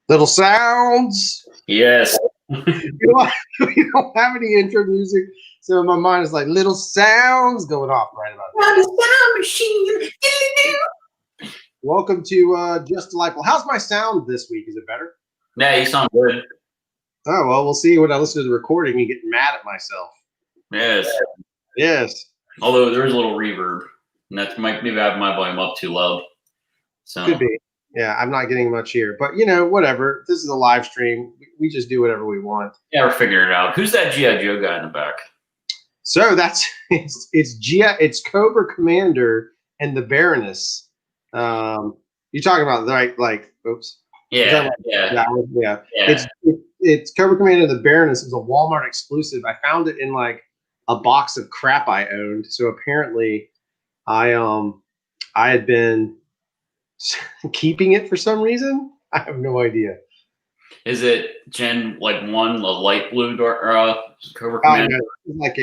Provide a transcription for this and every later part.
Little sounds. Yes. You don't have any intro music, so my mind is like little sounds going off right about now. The sound machine. Welcome to Just Delightful. How's my sound this week? Is it better? Yeah, you sound good. Oh, well, we'll see when I listen to the recording and get mad at myself. Yes. Yes. Although there is a little reverb, and that's maybe I have my volume up too loud. So Could be. Yeah, I'm not getting much here, but whatever. This is a live stream. We just do whatever we want. Yeah, we're figuring it out. Who's that G.I. Joe guy in the back? So it's Cobra Commander and the Baroness. You're talking about like oops. Yeah. It's Cobra Commander and the Baroness. It was a Walmart exclusive. I found it in like a box of crap I owned. So apparently, I had been keeping it for some reason. I have no idea. Is it Gen 1, the light blue Cobra Commander? It's like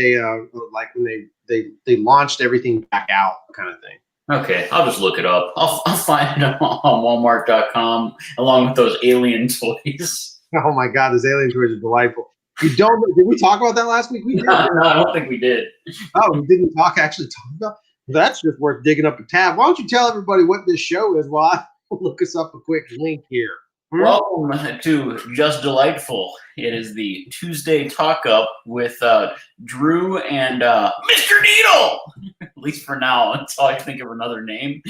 like when they launched everything back out kind of thing. Okay, I'll just look it up. I'll find it on Walmart.com along with those alien toys. Oh my God, those alien toys are delightful. You don't? Did we talk about that last week? We did. No, I don't think we did. Oh, we didn't actually talk about. That's just worth digging up a tab. Why don't you tell everybody what this show is while I look us up a quick link here? Welcome to Just Delightful. It is the Tuesday talk up with Drew and Mr. Needle, at least for now, until I think of another name.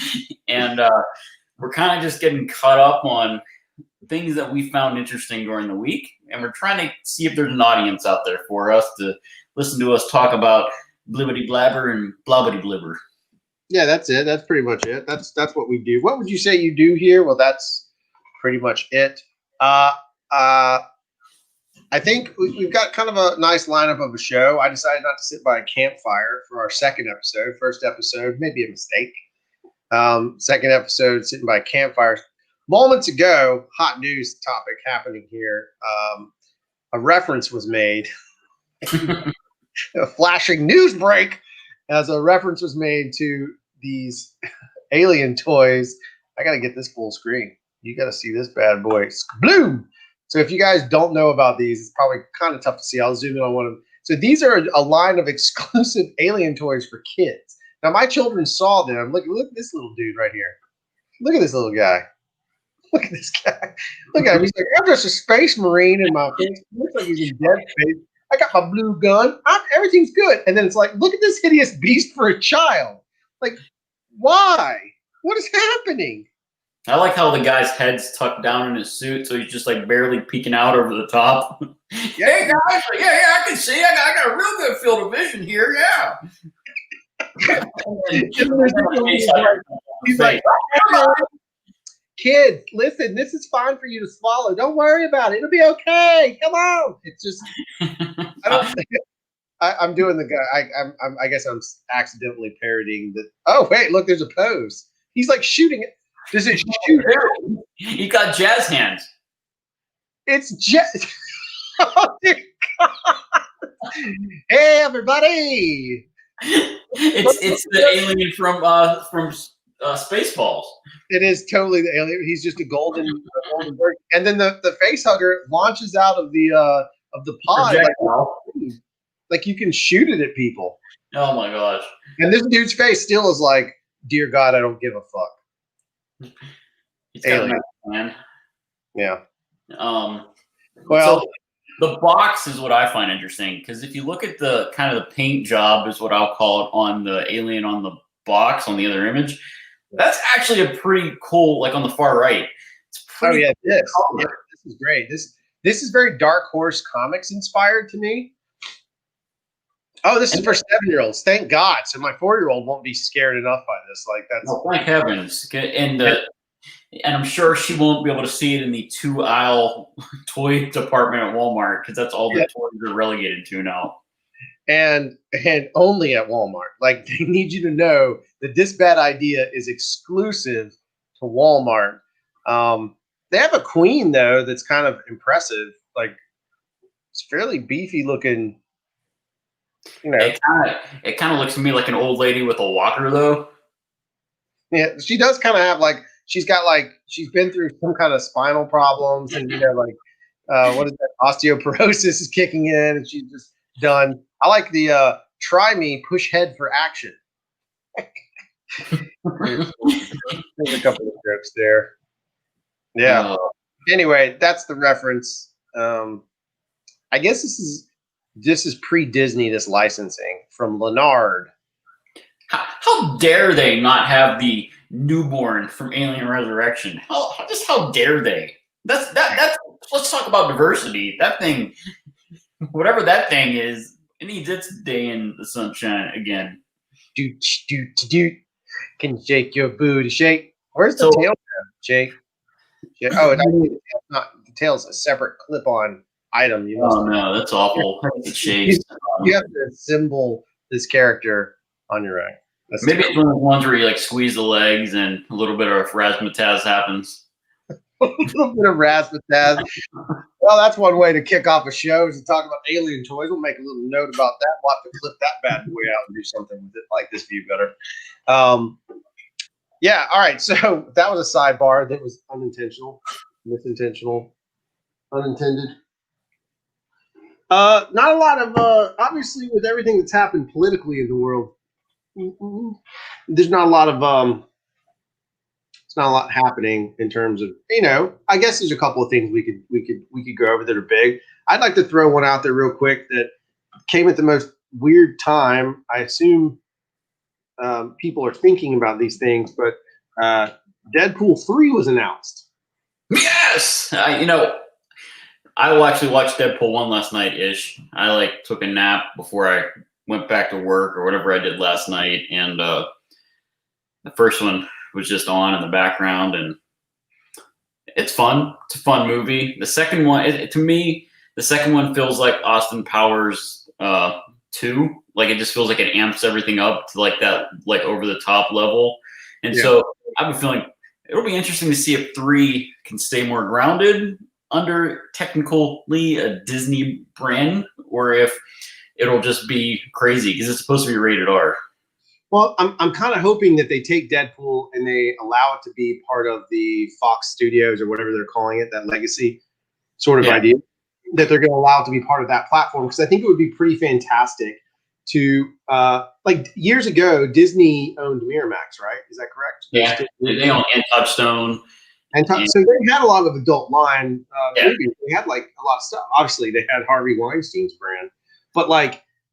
And we're kind of just getting caught up on things that we found interesting during the week. And we're trying to see if there's an audience out there for us to listen to us talk about blibbity blabber and blobbity blibber. Yeah, that's it. That's pretty much it. That's what we do. What would you say you do here? Well, that's pretty much it. I think we've got kind of a nice lineup of a show. I decided not to sit by a campfire for our second episode. First episode, maybe a mistake. Second episode, sitting by a campfire. Moments ago, hot news topic happening here. A reference was made. A flashing news break as a reference was made to these alien toys. I got to get this full screen. You got to see this bad boy. Bloom. So if you guys don't know about these, it's probably kind of tough to see. I'll zoom in on one of them. So these are a line of exclusive alien toys for kids. Now, my children saw them. Look at this little dude right here. Look at this little guy. Look at this guy. Look at him. He's like, I'm just a space marine in my face. Looks like he's in dead space. I got my blue gun. Everything's good. And then it's like, look at this hideous beast for a child. Like, why? What is happening? I like how the guy's head's tucked down in his suit, so he's just like barely peeking out over the top. Yeah. Hey guys, yeah, I can see. I got a real good field of vision here. Yeah. He's like, kids, listen, this is fine for you to swallow. Don't worry about it. It'll be okay. Come on. It's just, I'm doing the guy. I guess I'm accidentally parodying the. Oh wait, look, there's a pose. He's like shooting it. Does it shoot? He got jazz hands. It's jazz. Oh, dear God. Hey everybody! It's the alien from Spaceballs. It is totally the alien. He's just a golden bird, and then the face hugger launches out of the pod like you can shoot it at people. Oh my gosh! And this dude's face still is like, "Dear God, I don't give a fuck." He's got a nice plan. Yeah. Well, so the box is what I find interesting because if you look at the kind of the paint job is what I'll call it on the alien on the box on the other image, that's actually a pretty cool. Like on the far right, it's pretty. Oh yeah, this is great. This is very Dark Horse Comics inspired to me. Oh, this is for 7-year-olds. Thank God. So my 4-year-old won't be scared enough by this. Like that's. Oh, thank heavens! And I'm sure she won't be able to see it in the 2-aisle toy department at Walmart because that's all the toys are relegated to now. And only at Walmart. Like they need you to know that this bad idea is exclusive to Walmart. They have a queen though that's kind of impressive. Like it's fairly beefy looking. You know, it kind of looks to me like an old lady with a walker though. Yeah, she does kind of have like she's been through some kind of spinal problems, and what is that? Osteoporosis is kicking in, and she's just done. I like the try me, push head for action. There's a couple of jokes there. Yeah. Anyway, that's the reference. I guess this is pre-Disney, this licensing from Leonard. How dare they not have the newborn from Alien Resurrection? How dare they? That's let's talk about diversity. That thing, whatever that thing is, it needs its day in the sunshine again. Do. Can you shake your booty shake? Where's the tail, Jake? Oh, the tail's a separate clip-on item. No, that's awful. You have to assemble this character on your own. Maybe it's one of the ones where you squeeze the legs and a little bit of razzmatazz happens. A little bit of razzmatazz. Well, that's one way to kick off a show is to talk about alien toys. We'll make a little note about that. We'll have to clip that bad boy out and do something with it like this view better. Yeah, all right. So that was a sidebar that was unintentional, misintentional, unintended. Not a lot of obviously with everything that's happened politically in the world, there's not a lot of it's not a lot happening in terms of I guess there's a couple of things we could go over that are big. I'd like to throw one out there real quick that came at the most weird time. I assume people are thinking about these things, but Deadpool 3 was announced. Yes, I will actually watch Deadpool 1 last night-ish. I took a nap before I went back to work or whatever I did last night, and the first one was just on in the background, and it's fun. It's a fun movie. The second one, to me, the second one feels like Austin Powers 2. It just feels like it amps everything up to that over the top level. And so I have a feeling it'll be interesting to see if 3 can stay more grounded under technically a Disney brand, or if it'll just be crazy because it's supposed to be rated R. Well, I'm kind of hoping that they take Deadpool and they allow it to be part of the Fox Studios or whatever they're calling it, that legacy sort of idea, that they're going to allow it to be part of that platform. Because I think it would be pretty fantastic to, years ago, Disney owned Miramax, right? Is that correct? Yeah, they own and Touchstone. So they had a lot of adult line movies. They had a lot of stuff. Obviously, they had Harvey Weinstein's brand, but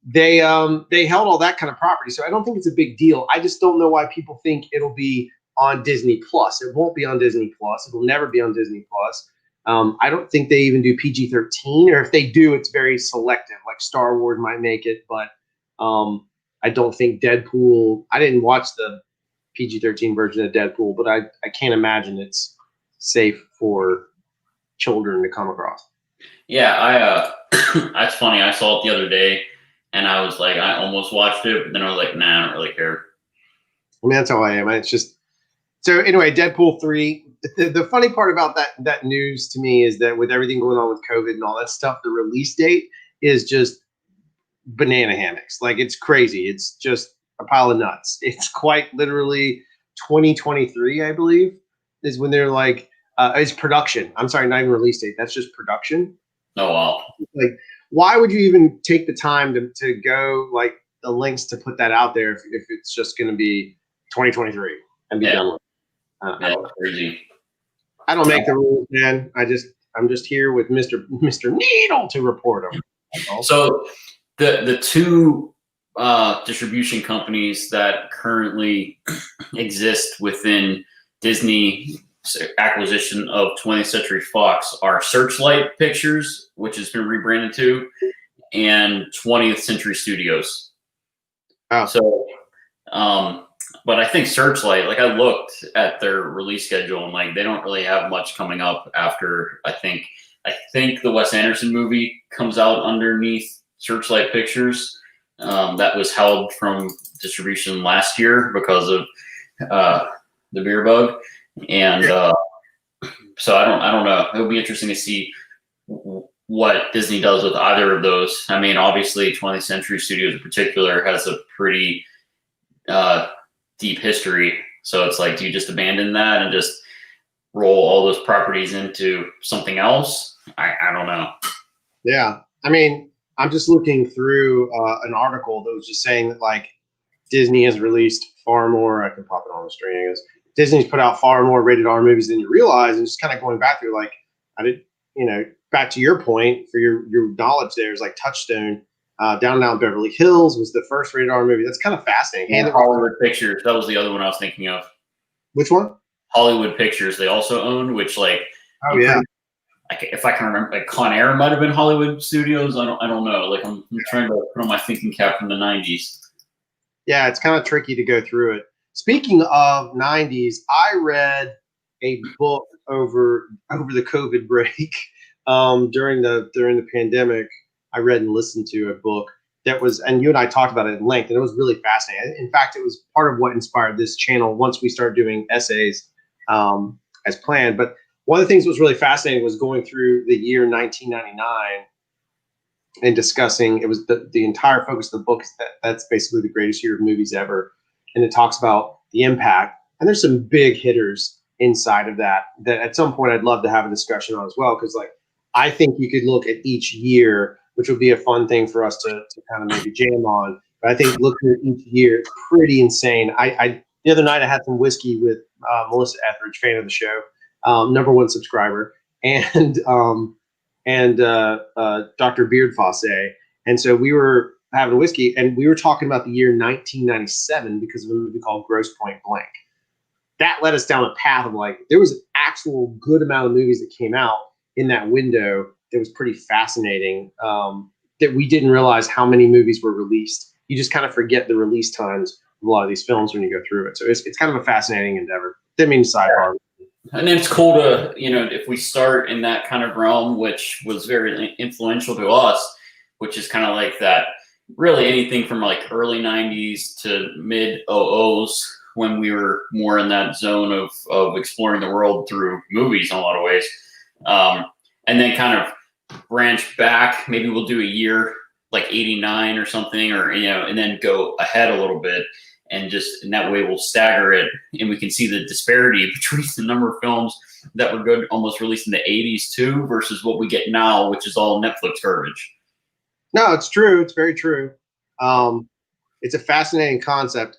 they held all that kind of property. So I don't think it's a big deal. I just don't know why people think it'll be on Disney Plus. It won't be on Disney Plus. It will never be on Disney Plus. I don't think they even do PG-13, or if they do, it's very selective. Like Star Wars might make it, but I don't think Deadpool. I didn't watch the PG-13 version of Deadpool, but I can't imagine it's safe for children to come across. Yeah, that's funny. I saw it the other day, and I was like, I almost watched it, but then I was like, nah, I don't really care. I mean, that's how I am. It's just so anyway. Deadpool 3. The funny part about that news to me is that with everything going on with COVID and all that stuff, the release date is just banana hammocks. It's crazy. It's just a pile of nuts. It's quite literally 2023, I believe, is when they're it's production. I'm sorry, not even release date. That's just production. Oh, wow. Why would you even take the time to go the links to put that out there if it's just going to be 2023 and be done with it? That's crazy. I don't make the rules, man. I'm just here with Mr. Needle to report them. So the 2 distribution companies that currently exist within Disney acquisition of 20th Century Fox are Searchlight Pictures, which has been rebranded to, and 20th Century Studios. Oh. So, but I think Searchlight, I looked at their release schedule, and they don't really have much coming up after. I think the Wes Anderson movie comes out underneath Searchlight Pictures. That was held from distribution last year because of the beer bug. And so I don't know. It'll be interesting to see what Disney does with either of those. I mean, obviously, 20th Century Studios in particular has a pretty deep history. So it's do you just abandon that and just roll all those properties into something else. I don't know. Yeah. I mean, I'm just looking through an article that was just saying that like Disney has released far more. I can pop it on the screen. I guess Disney's put out far more rated R movies than you realize. And just kind of going back through, like, I did, back to your point for your knowledge there is like Touchstone. Down and Out in Beverly Hills was the first rated R movie. That's kind of fascinating. And Hollywood Pictures, that was the other one I was thinking of. Which one? Hollywood Pictures, they also own, which like, oh yeah, if I can remember, like Con Air might have been Hollywood Studios. I don't know. Like I'm trying to put on my thinking cap from the '90s. Yeah, it's kind of tricky to go through it. Speaking of '90s, I read a book over the COVID break during the pandemic. I read and listened to a book that was, and you and I talked about it at length, and it was really fascinating. In fact, it was part of what inspired this channel once we started doing essays as planned. But one of the things that was really fascinating was going through the year 1999 and discussing, it was the entire focus of the book is that's basically the greatest year of movies ever. And it talks about the impact. And there's some big hitters inside of that at some point I'd love to have a discussion on as well. Cause like, I think you could look at each year, which would be a fun thing for us to kind of maybe jam on. But I think looking at each year, it's pretty insane. The other night I had some whiskey with Melissa Etheridge, fan of the show, #1 subscriber, and Dr. Beard Fosse. And so we were having a whiskey, and we were talking about the year 1997 because of a movie called Grosse Pointe Blank. That led us down a path of like, there was an actual good amount of movies that came out in that window that was pretty fascinating, that we didn't realize how many movies were released. You just kind of forget the release times of a lot of these films when you go through it. So it's kind of a fascinating endeavor. Didn't mean to sidebar. And it's cool to, if we start in that kind of realm, which was very influential to us, which is kind of like that, really anything from like early 90s to mid 00s, when we were more in that zone of exploring the world through movies in a lot of ways. And then kind of branch back. Maybe we'll do a year like 89 or something, or, and then go ahead a little bit. And just in that way, we'll stagger it, and we can see the disparity between the number of films that were good, almost released in the 80s too, versus what we get now, which is all Netflix garbage. No, it's true. It's very true. It's a fascinating concept.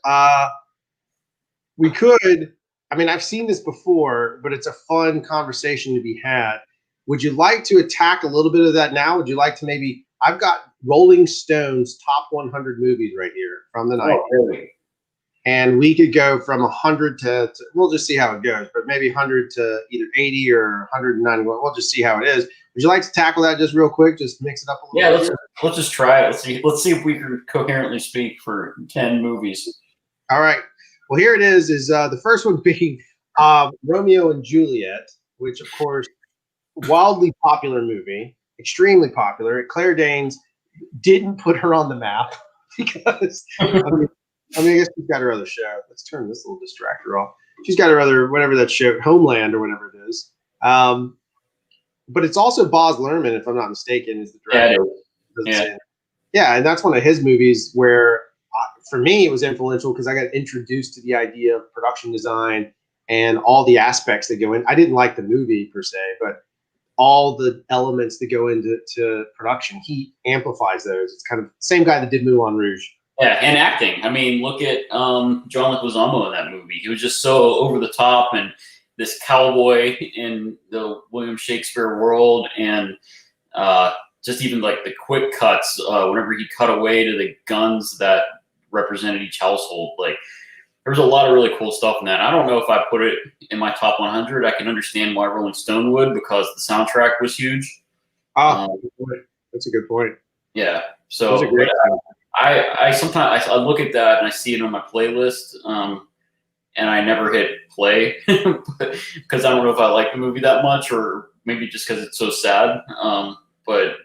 We could, I've seen this before, but it's a fun conversation to be had. Would you like to attack a little bit of that now? Would you like to I've got Rolling Stone's top 100 movies right here from the 90s. Oh, really? And we could go from 100 to we'll just see how it goes, but maybe 100 to either 80 or 191. We'll just see how it is. Would you like to tackle that just real quick? Just mix it up a little bit? Yeah, let's just try it. Let's see if we can coherently speak for 10 movies. All right. Well, here it is the first one being Romeo and Juliet, which, of course, wildly popular movie, extremely popular. Claire Danes didn't put her on the map because, I guess she's got her other show. Let's turn this little distractor off. She's got her other, whatever that show, Homeland or whatever it is. But it's also Baz Luhrmann, if I'm not mistaken, is the director. Yeah, and that's one of his movies where, for me, it was influential because I got introduced to the idea of production design and all the aspects that go in. I didn't like the movie per se, but all the elements that go into production, he amplifies those. It's kind of the same guy that did Moulin Rouge. Yeah, and acting. Look at John Leguizamo in that movie. He was just so over the top, and this cowboy in the William Shakespeare world, and just even like the quick cuts whenever he cut away to the guns that represented each household. Like, there's a lot of really cool stuff in that. I don't know if I put it in my top 100. I can understand why Rolling Stone would, because the soundtrack was huge. That's a good point. Yeah. So I sometimes I look at that and I see it on my playlist, and I never hit play because I don't know if I like the movie that much, or maybe just because it's so sad. But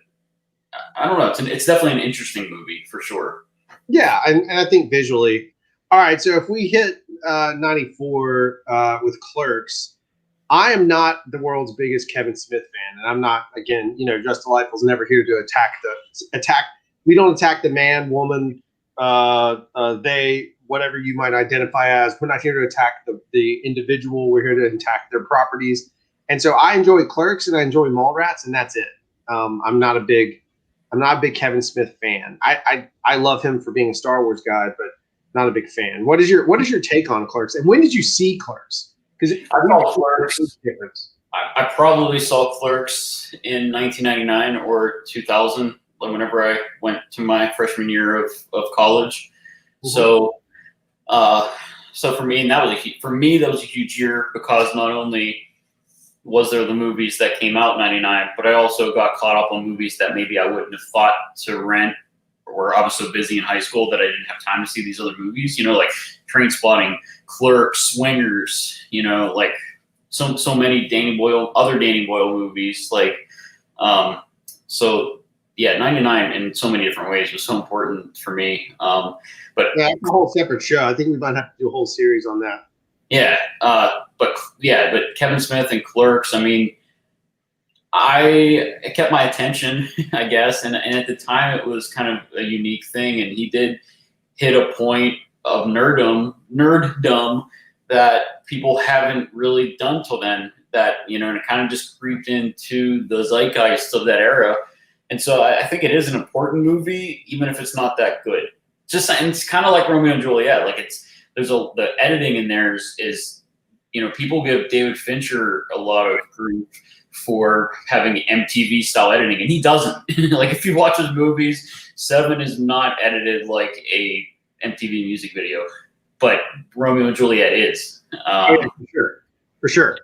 I don't know. It's definitely an interesting movie for sure. Yeah, and I think visually. All right, so if we hit 94 with Clerks, I am not the world's biggest Kevin Smith fan, and I'm not, again, Just Delightful's never here to attack. We don't attack the man, woman, they, whatever you might identify as. We're not here to attack the individual. We're here to attack their properties. And so I enjoy Clerks and I enjoy Mallrats, and that's it. I'm not a big Kevin Smith fan. I love him for being a Star Wars guy, but not a big fan. What is your take on Clerks? And when did you see Clerks? Because I saw Clerks. I probably saw Clerks in 1999 or 2000, whenever I went to my freshman year of college. Mm-hmm. So for me, that was a huge year, because not only was there the movies that came out in 99, but I also got caught up on movies that maybe I wouldn't have thought to rent, or I was so busy in high school that I didn't have time to see these other movies, like Trainspotting, Clerks, Swingers, like so many other Danny Boyle movies. So yeah, 99 in so many different ways was so important for me. But yeah, it's a whole separate show. I think we might have to do a whole series on that. Yeah. But Kevin Smith and Clerks, it kept my attention, I guess. And at the time it was kind of a unique thing. And he did hit a point of nerddom that people haven't really done till then, and it kind of just creeped into the zeitgeist of that era. And so I think it is an important movie, even if it's not that good. It's kind of like Romeo and Juliet. The editing in there is people give David Fincher a lot of grief for having MTV style editing, and he doesn't. If you watch his movies, Seven is not edited like a MTV music video, but Romeo and Juliet is. For sure.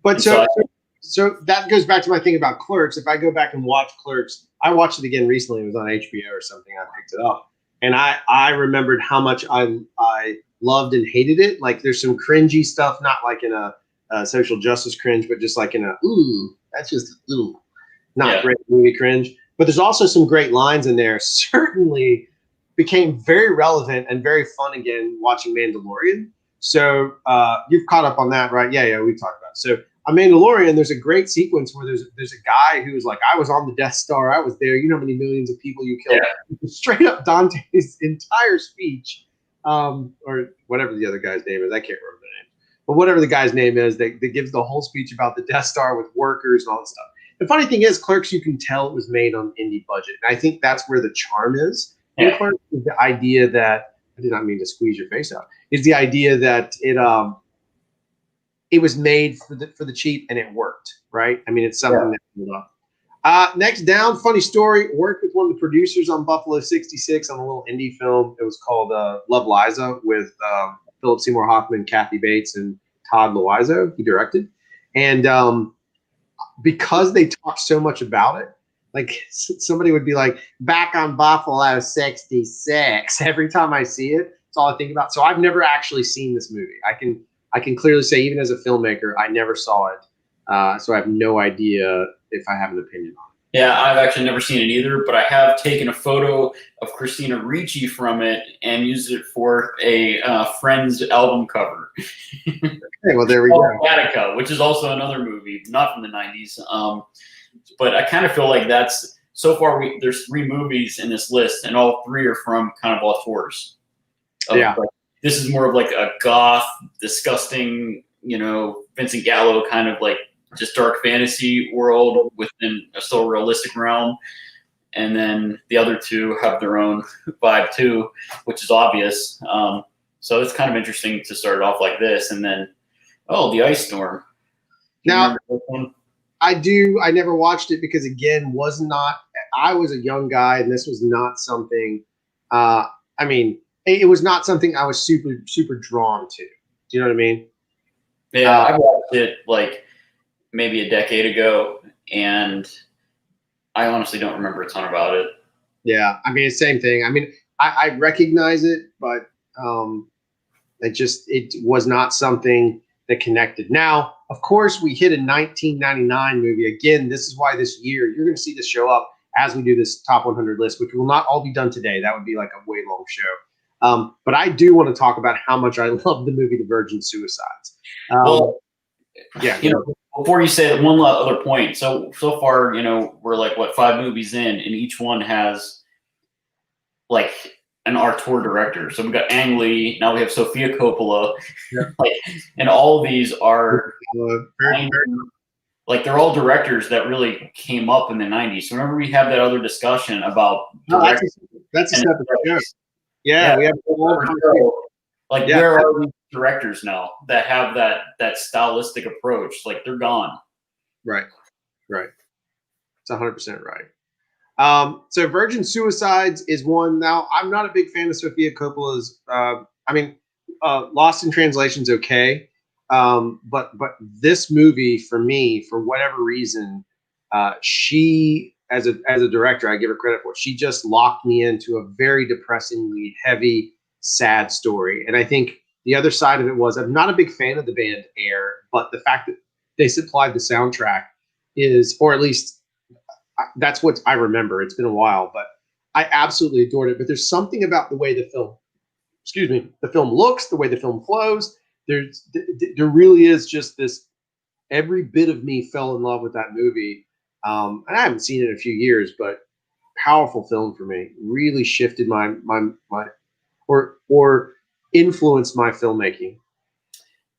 But so that goes back to my thing about Clerks. If I go back and watch Clerks, I watched it again recently. It was on HBO or something. I picked it up, and I remembered how much I loved and hated it. There's some cringy stuff, not like in a social justice cringe, but just like in a that's just great movie cringe. But there's also some great lines in there. Certainly became very relevant and very fun again watching Mandalorian. So you've caught up on that, right? Yeah, we've talked about it. So on Mandalorian, there's a great sequence where there's a guy who's like, I was on the Death Star, I was there, you know how many millions of people you killed. Yeah. Straight up Dante's entire speech, or whatever the other guy's name is, I can't remember the name. But whatever the guy's name is, that gives the whole speech about the Death Star with workers and all that stuff. The funny thing is, Clerks, you can tell it was made on indie budget. And I think that's where the charm is. Yeah. In Clerks is the idea that, I did not mean to squeeze your face out, is the idea that it was made for the cheap and it worked, right? It's something that we love. Next down, funny story, worked with one of the producers on Buffalo 66 on a little indie film. It was called Love Liza with Philip Seymour Hoffman, Kathy Bates, and Todd Loizo. He directed. And because they talked so much about it, somebody would be like, back on Buffalo 66. Every time I see it, it's all I think about. So I've never actually seen this movie. I can clearly say, even as a filmmaker, I never saw it. So I have no idea if I have an opinion on it. Yeah, I've actually never seen it either, but I have taken a photo of Christina Ricci from it and used it for a Friends album cover. Okay, well, there we go. Gattaca, which is also another movie, not from the 90s. But I kind of feel like that's, so far, there's 3 movies in this list, and all 3 are from kind of auteurs. Yeah. This is more of like a goth, disgusting, Vincent Gallo kind of just dark fantasy world within a still realistic realm. And then the other 2 have their own vibe too, which is obvious. So it's kind of interesting to start off like this. And then, The Ice Storm. Now, I do. I never watched it because, again, I was a young guy and this was not something, it was not something I was super, super drawn to. Do you know what I mean? Yeah, I watched it maybe a decade ago, and I honestly don't remember a ton about it. Yeah, it's the same thing. I recognize it, but it was not something that connected. Now, of course, we hit a 1999 movie. Again, this is why this year, you're going to see this show up as we do this top 100 list, which will not all be done today. That would be like a way long show. But I do want to talk about how much I love the movie The Virgin Suicides. Yeah. Before you say that, one other point. So far, we're 5 movies in, and each one has an auteur director. So we got Ang Lee, now we have Sofia Coppola, Yeah. like, and all of these are very, like they're all directors that really came up in the 90s. So remember we had that other discussion about that's a separate show. Yeah, we have like where are these directors now that have that stylistic approach? Like they're gone. Right. It's 100% right. So Virgin Suicides is one. Now, I'm not a big fan of Sofia Coppola's. Lost in Translation's okay, but this movie for me, for whatever reason, she as a director, I give her credit for it. She just locked me into a very depressingly heavy, sad story. And I think the other side of it was I'm not a big fan of the band Air, but the fact that they supplied the soundtrack is, or at least that's what I remember. It's been a while, but I absolutely adored it. But there's something about the way the film looks, the way the film flows. There really is just this. Every bit of me fell in love with that movie, and I haven't seen it in a few years, but powerful film for me. Really shifted my or influenced my filmmaking.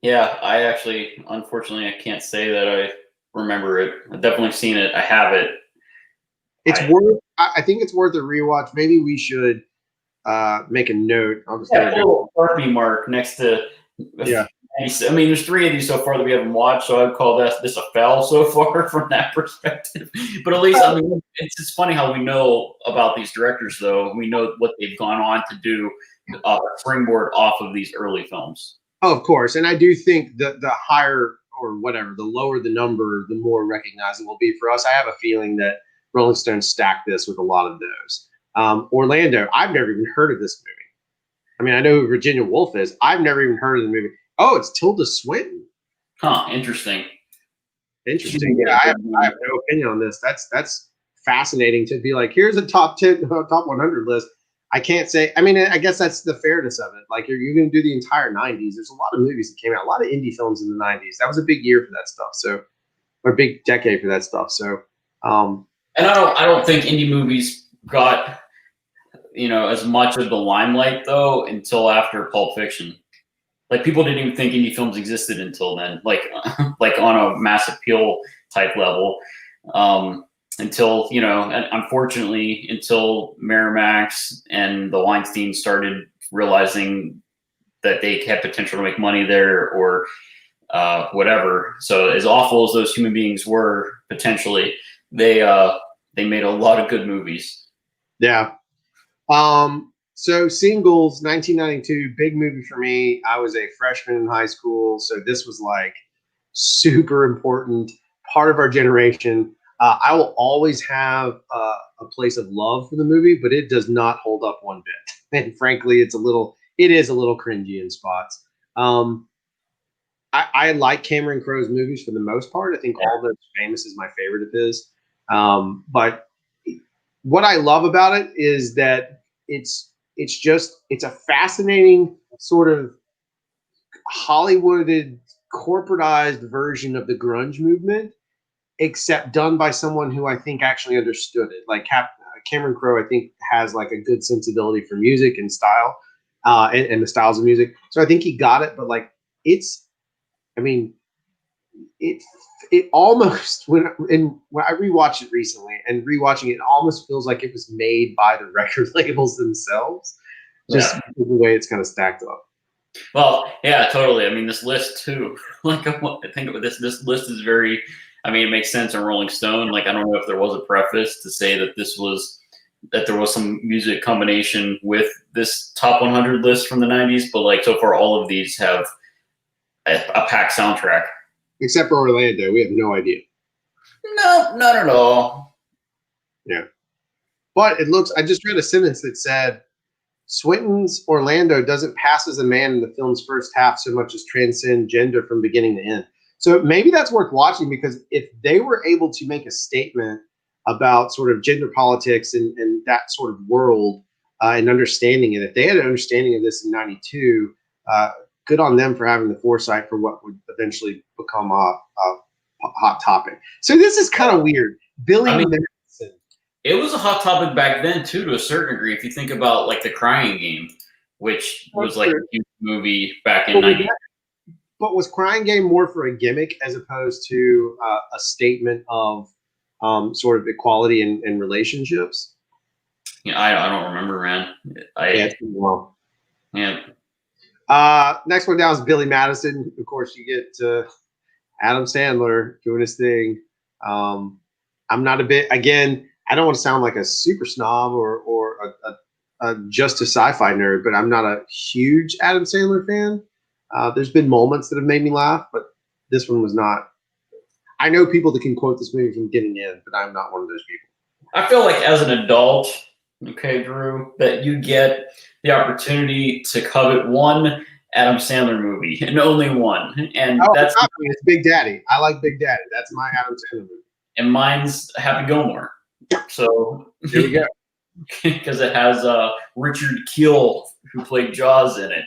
Yeah, I actually, unfortunately, I can't say that I remember it. I've definitely seen it. I have it. I think it's worth a rewatch. Maybe we should make a note. I'll just put a little Sharpie mark next to. Yeah. I mean, there's 3 of these so far that we haven't watched, so I'd call this a fail so far from that perspective. But at least, I mean, it's funny how we know about these directors, though. We know what they've gone on to do, springboard off of these early films. Oh, of course, and I do think the higher or whatever, the lower the number, the more recognizable it will be for us. I have a feeling that Rolling Stone stacked this with a lot of those. Orlando, I've never even heard of this movie. I mean, I know who Virginia Woolf is. I've never even heard of the movie. Oh, it's Tilda Swinton. Huh, interesting. Interesting. Yeah, I have no opinion on this. That's fascinating to be like, here's a top 10, top 100 list. I can't say. I mean, I guess that's the fairness of it. Like, you're going to do the entire 90s. There's a lot of movies that came out, a lot of indie films in the 90s. That was a big year for that stuff. So, or a big decade for that stuff. So, and I don't think indie movies got, as much of the limelight though until after Pulp Fiction. Like, people didn't even think indie films existed until then, like on a mass appeal type level. Until, and unfortunately, until Miramax and the Weinstein started realizing that they had potential to make money there, or whatever. So as awful as those human beings were, potentially, they made a lot of good movies. Yeah. So Singles, 1992, big movie for me. I was a freshman in high school, so this was like super important, part of our generation. I will always have a place of love for the movie, but it does not hold up one bit. And frankly, it is a little cringy in spots. I like Cameron Crowe's movies for the most part. I think All Those Famous is my favorite of his. But what I love about it is that it's a fascinating sort of Hollywooded, corporatized version of the grunge movement, except done by someone who I think actually understood it. Like Cameron Crowe, I think, has like a good sensibility for music and style, and the styles of music. So I think he got it. But like, it almost, when I rewatched it recently, and rewatching it almost feels like it was made by the record labels themselves, just the way it's kind of stacked up. Well, yeah, totally. I mean, this list too. Like, I think of this list is very. I mean, it makes sense in Rolling Stone. Like, I don't know if there was a preface to say that there was some music combination with this top 100 list from the 90s, but like, so far all of these have a packed soundtrack. Except for Orlando, we have no idea. No, not at all. Yeah. But it looks, I just read a sentence that said, Swinton's Orlando doesn't pass as a man in the film's first half so much as transcend gender from beginning to end. So maybe that's worth watching, because if they were able to make a statement about sort of gender politics and that sort of world, and understanding it, if they had an understanding of this in 92, good on them for having the foresight for what would eventually become a hot topic. So this is kind of weird. Billy Madison It was a hot topic back then too, to a certain degree. If you think about like The Crying Game, which was like a huge movie back in '90. But was Crying Game more for a gimmick as opposed to a statement of sort of equality in relationships? Yeah, I don't remember, man. Yeah, it's been a while. Yeah. Next one down is Billy Madison. Of course, you get Adam Sandler doing his thing. I'm not a bit, again, I don't want to sound like a super snob or just a sci-fi nerd, but I'm not a huge Adam Sandler fan. There's been moments that have made me laugh, but this one was not. I know people that can quote this movie from getting in, but I'm not one of those people. I feel like as an adult, okay, Drew, that you get the opportunity to covet one Adam Sandler movie and only one. And that's it's Big Daddy. I like Big Daddy. That's my Adam Sandler movie. And mine's Happy Gilmore. So there we go. Because it has Richard Kiel, who played Jaws in it.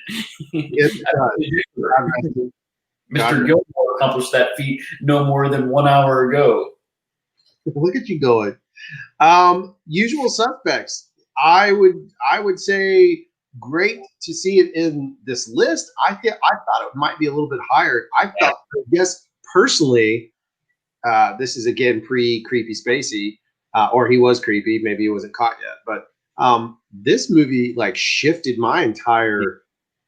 Yes, it does. Mr. Gilmore accomplished that feat no more than 1 hour ago. Look at you going. Usual Suspects. I would say great to see it in this list. I thought it might be a little bit higher. I guess personally, this is again pre-Creepy Spacey, or he was creepy. Maybe he wasn't caught yet. But this movie like shifted my entire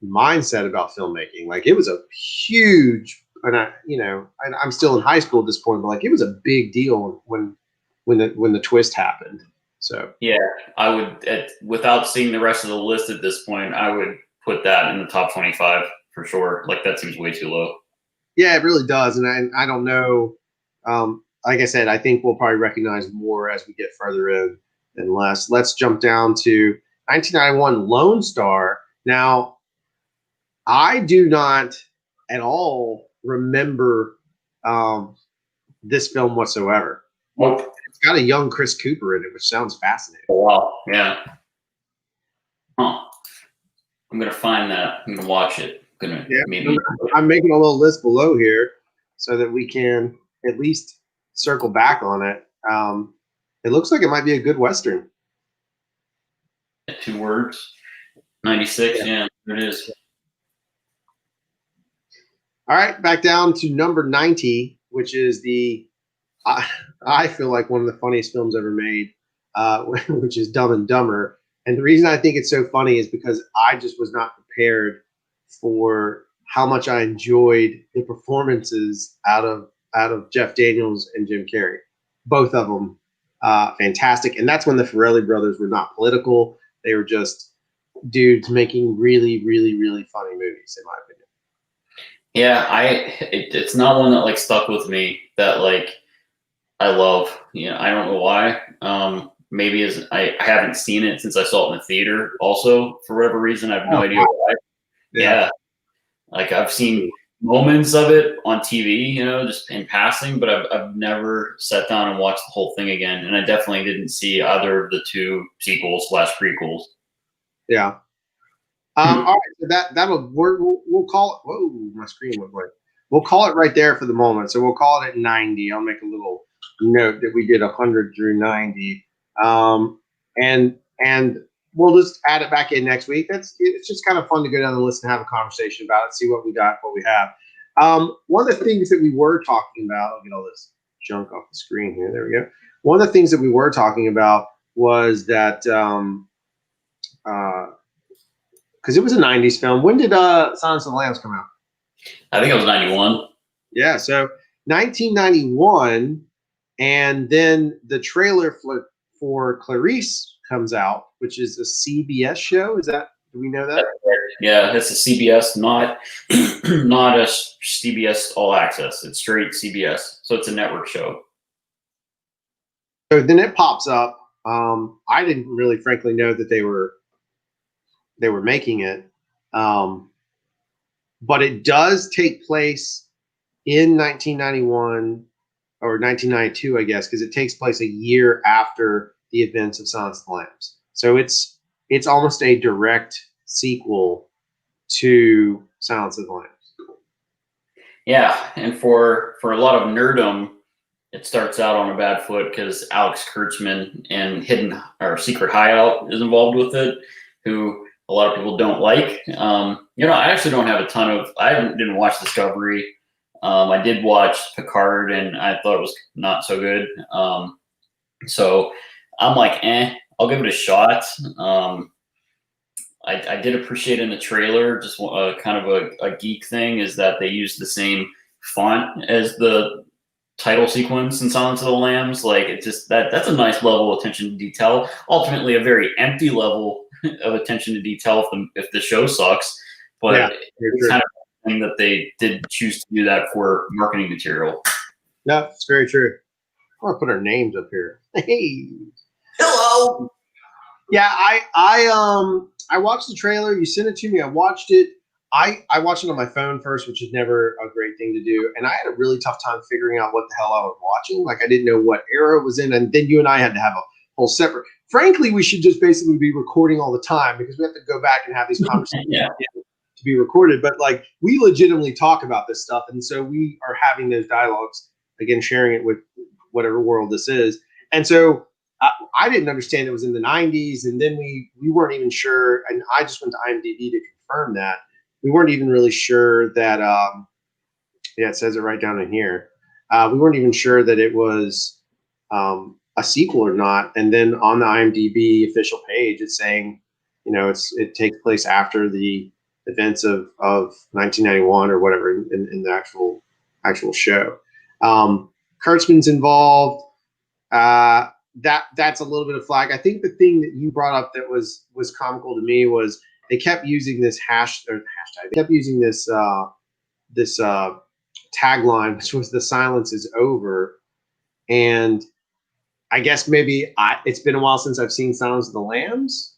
mindset about filmmaking. Like it was a huge, and I'm still in high school at this point, but like it was a big deal when the twist happened. So yeah, I would, without seeing the rest of the list at this point, I would put that in the top 25 for sure. Like that seems way too low. Yeah, it really does, and I don't know. Like I said, I think we'll probably recognize more as we get further in than less. Let's jump down to 1991 Lone Star. Now, I do not at all remember this film whatsoever. Nope. It's got a young Chris Cooper in it, which sounds fascinating. Oh, wow. Yeah. Huh. I'm going to find that. I'm going to watch it. I'm making a little list below here so that we can at least circle back on it. It looks like it might be a good Western. 2 words. 96. Yeah, it is. All right, back down to number 90, which is I feel like one of the funniest films ever made, which is Dumb and Dumber. And the reason I think it's so funny is because I just was not prepared for how much I enjoyed the performances out of Jeff Daniels and Jim Carrey. Both of them fantastic. And that's when the Farrelly brothers were not political. They were just dudes making really, really, really funny movies, in my opinion. Yeah, it's not one that like stuck with me that like I love. I don't know why. Maybe I haven't seen it since I saw it in the theater. Also, for whatever reason, I have no idea why. Yeah, like I've seen moments of it on TV, just in passing, but I've never sat down and watched the whole thing again. And I definitely didn't see either of the 2 sequels / prequels. Yeah. All right, so we'll call it. Whoa, my screen went blank. We'll call it right there for the moment. So we'll call it at 90. I'll make a little note that we did 100 through 90, and we'll just add it back in next week. It's just kind of fun to go down the list and have a conversation about it, see what we got, what we have. One of the things that we were talking about. I'll get all this junk off the screen here. There we go. One of the things that we were talking about was that. Because it was a 90s film. When did Silence of the Lambs come out? I think it was 91. Yeah, so 1991, and then the trailer for Clarice comes out, which is a CBS show. Do we know that? Yeah, it's a CBS, not a CBS All Access. It's straight CBS, so it's a network show. So then it pops up. I didn't really, frankly, know that they were making it, but it does take place in 1991 or 1992, I guess, because it takes place a year after the events of Silence of the Lambs. So it's almost a direct sequel to Silence of the Lambs. Yeah, and for a lot of nerdom, it starts out on a bad foot because Alex Kurtzman and Hidden or Secret Hideout is involved with it, who a lot of people don't like. I actually don't have a ton of. Didn't watch Discovery. I did watch Picard, and I thought it was not so good. So I'm like, I'll give it a shot. I did appreciate in the trailer, just kind of a geek thing, is that they used the same font as the title sequence in Silence of the Lambs. Like, it just that's a nice level of attention to detail. Ultimately, a very empty level of attention to detail if the show sucks. But Yeah, it's kind of a thing that they did choose to do that for marketing material. No, it's very true. I want to put our names up here. Hey, hello. Yeah, I watched the trailer. You sent it to me. I watched it. I watched it on my phone first, which is never a great thing to do. And I had a really tough time figuring out what the hell I was watching. Like, I didn't know what era it was in. And then you and I had to have a whole separate. Frankly, we should just basically be recording all the time because we have to go back and have these conversations to be recorded. But like, we legitimately talk about this stuff. And so we are having those dialogues, again, sharing it with whatever world this is. And so I didn't understand it was in the 90s. And then we weren't even sure. And I just went to IMDb to confirm that. We weren't even really sure that, it says it right down in here. We weren't even sure that it was a sequel or not. And then on the IMDb official page, it's saying, it takes place after the events of 1991 or whatever in the actual show. Kurtzman's involved. That's a little bit of flag. I think the thing that you brought up that was comical to me was they kept using this hashtag. They kept using this tagline, which was "The silence is over." And I guess maybe it's been a while since I've seen Silence of the Lambs.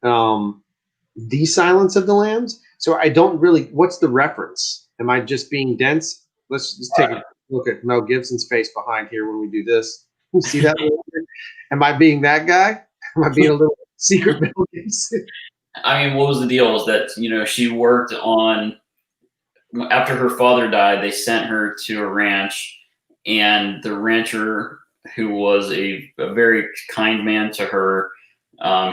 The Silence of the Lambs. So I don't really. What's the reference? Am I just being dense? Let's just take a look at Mel Gibson's face behind here when we do this. You see that? Am I being that guy? Am I being a little secret Mel Gibson? I mean, what was the deal? Is that she worked on after her father died. They sent her to a ranch, and the rancher, who was a very kind man to her,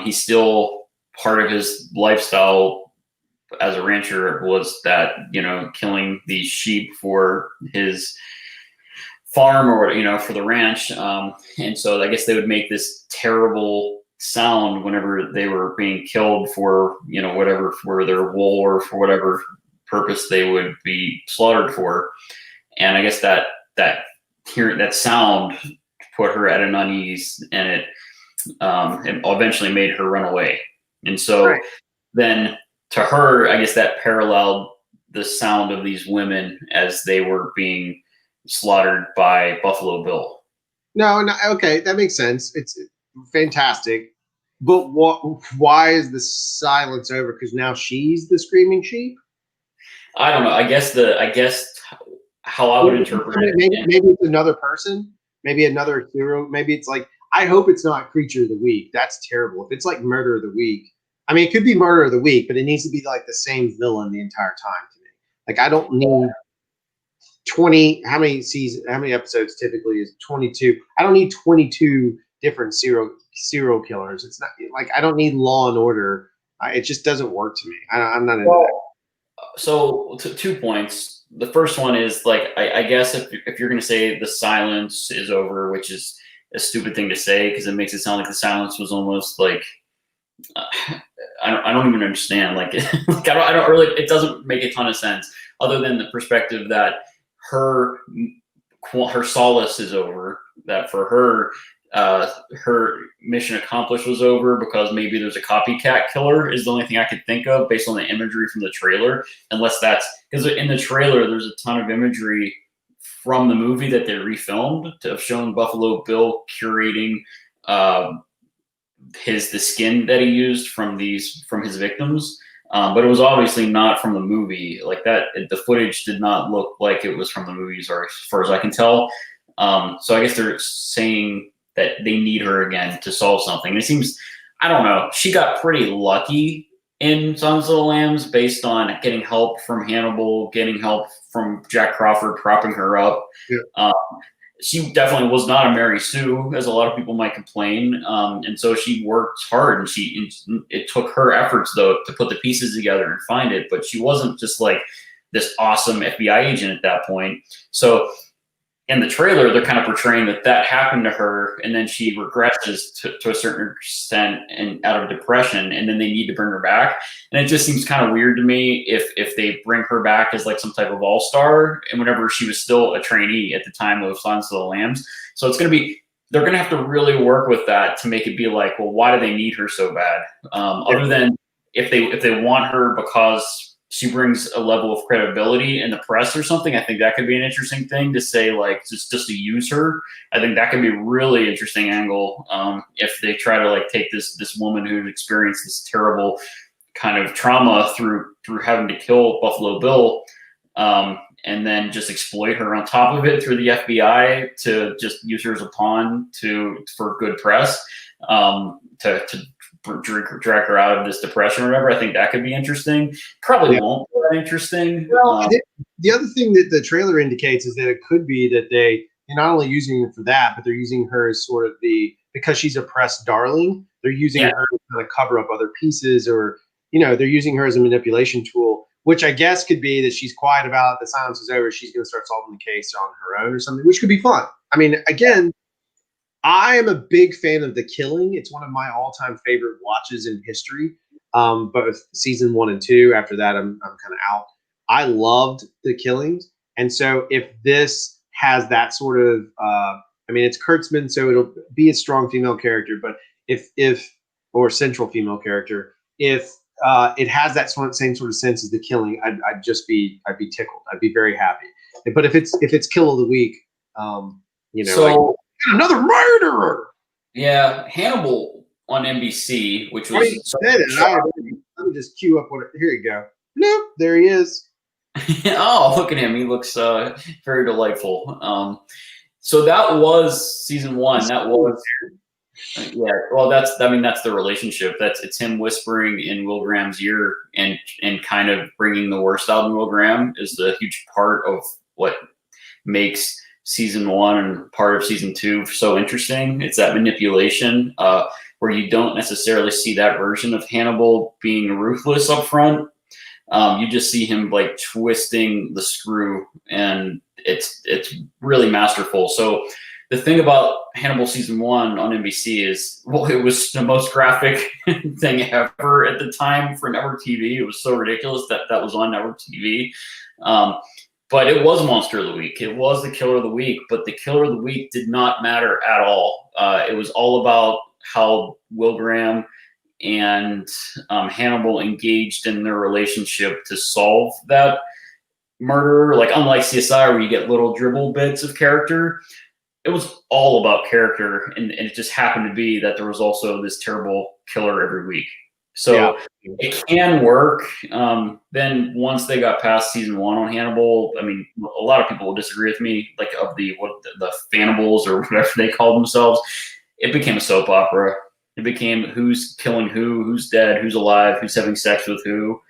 he's still part of his lifestyle as a rancher was that killing these sheep for his farm or for the ranch, and so I guess they would make this terrible sound whenever they were being killed for whatever, for their wool or for whatever purpose they would be slaughtered for. And I guess that hearing that sound put her at an unease, and it eventually made her run away. And so then to her, I guess that paralleled the sound of these women as they were being slaughtered by Buffalo Bill. No, okay, that makes sense. It's fantastic. But why is the silence over? Because now she's the screaming sheep? I don't know. I guess how I would interpret it. Maybe it's another person. Maybe another hero. Maybe it's like, I hope it's not Creature of the Week. That's terrible. If it's like Murder of the Week, I mean, it could be Murder of the Week, but it needs to be like the same villain the entire time to me. Like, I don't need 20. How many episodes typically is 22? I don't need 22 different serial killers. It's not like, I don't need Law and Order. It just doesn't work to me. I'm not into that. So 2 points. The first one is like, I guess if you're going to say the silence is over, which is a stupid thing to say because it makes it sound like the silence was almost like I don't even understand. Like, I don't really. It doesn't make a ton of sense other than the perspective that her solace is over. That for her, her mission accomplished was over because maybe there's a copycat killer is the only thing I could think of based on the imagery from the trailer. Unless that's because in the trailer there's a ton of imagery from the movie that they refilmed to have shown Buffalo Bill curating the skin that he used from his victims. But it was obviously not from the movie. Like that, the footage did not look like it was from the movies, or as far as I can tell. So I guess they're saying that they need her again to solve something. It seems, I don't know, she got pretty lucky in Silence of the Lambs based on getting help from Hannibal, getting help from Jack Crawford propping her up. Yeah. she definitely was not a Mary Sue, as a lot of people might complain. And so she worked hard, and it took her efforts though to put the pieces together and find it. But she wasn't just like this awesome FBI agent at that point. So in the trailer, they're kind of portraying that happened to her, and then she regresses to a certain extent and out of depression, and then they need to bring her back. And it just seems kind of weird to me if they bring her back as like some type of all-star, and whenever she was still a trainee at the time of Silence of the Lambs. So they're gonna have to really work with that to make it be like, well, why do they need her so bad? Other than if they want her because she brings a level of credibility in the press or something, I think that could be an interesting thing to say, like just to use her. I think that could be a really interesting angle if they try to like take this woman who experienced this terrible kind of trauma through having to kill Buffalo Bill, and then just exploit her on top of it through the FBI to just use her as a pawn for good press, to drag her out of this depression or whatever. I think that could be interesting. Probably won't be that interesting. Well, the other thing that the trailer indicates is that it could be that they're not only using her for that, but they're using her as sort of because she's a press darling, they're using her to kind of cover up other pieces, or they're using her as a manipulation tool, which I guess could be that she's quiet about it, the silence is over, she's going to start solving the case on her own or something, which could be fun. I mean, again, I am a big fan of The Killing. It's one of my all-time favorite watches in history. But season 1 and 2, after that, I'm kind of out. I loved The Killings, and so if this has that sort of, it's Kurtzman, so it'll be a strong female character. But or central female character, if it has that same sort of sense as The Killing, I'd be tickled. I'd be very happy. But if it's Kill of the Week, so. Another murderer. Yeah, Hannibal on NBC, which was. Let me just cue up what. Here you go. Nope, there he is. Oh, look at him! He looks very delightful. So that was season 1. That was. Yeah, well, that's the relationship. It's him whispering in Will Graham's ear and kind of bringing the worst out in Will Graham is the huge part of what makes season 1 and part of season 2 so interesting. It's that manipulation where you don't necessarily see that version of Hannibal being ruthless up front. You just see him like twisting the screw, and it's really masterful. So the thing about Hannibal season 1 on NBC is, well, it was the most graphic thing ever at the time for network TV. It was so ridiculous that was on network TV. But it was Monster of the Week. It was the Killer of the Week, but the Killer of the Week did not matter at all. It was all about how Will Graham and Hannibal engaged in their relationship to solve that murder. Like, unlike CSI, where you get little dribble bits of character, it was all about character, and it just happened to be that there was also this terrible killer every week. So it can work. Then once they got past season 1 on Hannibal, a lot of people will disagree with me, like of the Fannibals or whatever they call themselves. It became a soap opera. It became who's killing who's dead, who's alive, who's having sex with who.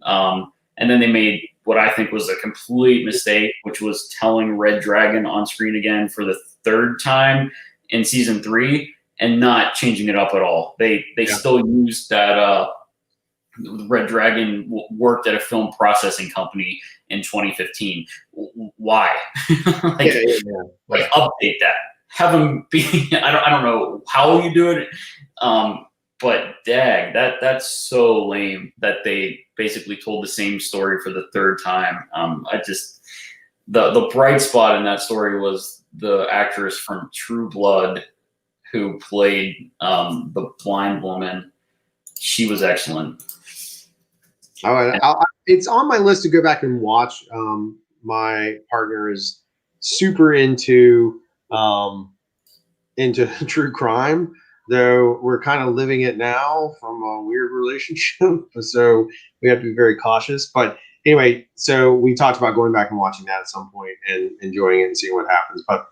And then they made what I think was a complete mistake, which was telling Red Dragon on screen again for the 3rd time in season 3. And not changing it up at all. They still used that Red Dragon worked at a film processing company in 2015. Why? Like update that. Have him be. I don't know how you do it, but dag, that's so lame that they basically told the same story for the 3rd time. The bright spot in that story was the actress from True Blood, who played the blind woman. She was excellent. All right, it's on my list to go back and watch. My partner is super into true crime, though we're kind of living it now from a weird relationship, so we have to be very cautious. But anyway, so we talked about going back and watching that at some point and enjoying it and seeing what happens. But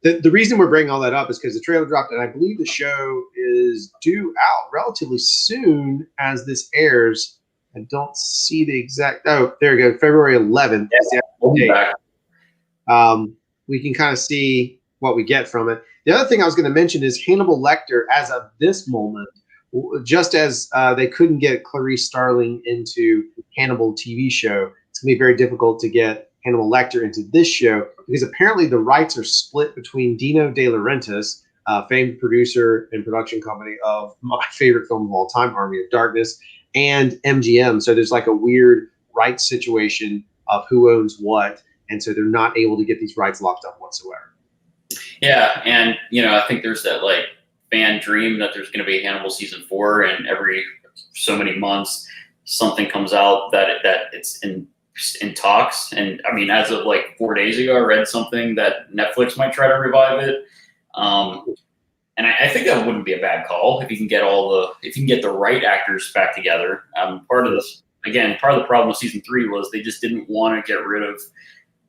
the reason we're bringing all that up is because the trailer dropped, and I believe the show is due out relatively soon as this airs. I don't see the exact. Oh, there you go, February 11th. Yeah, we can kind of see what we get from it. The other thing I was going to mention is Hannibal Lecter, as of this moment, just as they couldn't get Clarice Starling into Hannibal TV show, it's going to be very difficult to get Hannibal Lecter into this show because apparently the rights are split between Dino De Laurentiis, famed producer and production company of my favorite film of all time, Army of Darkness, and MGM. So there's like a weird rights situation of who owns what, and so they're not able to get these rights locked up whatsoever. Yeah, and I think there's that like fan dream that there's going to be Hannibal season 4, and every so many months something comes out that it's in talks. And I mean, as of like 4 days ago, I read something that Netflix might try to revive it. And I think that wouldn't be a bad call if you can get the right actors back together. Part of the problem with season 3 was they just didn't want to get rid of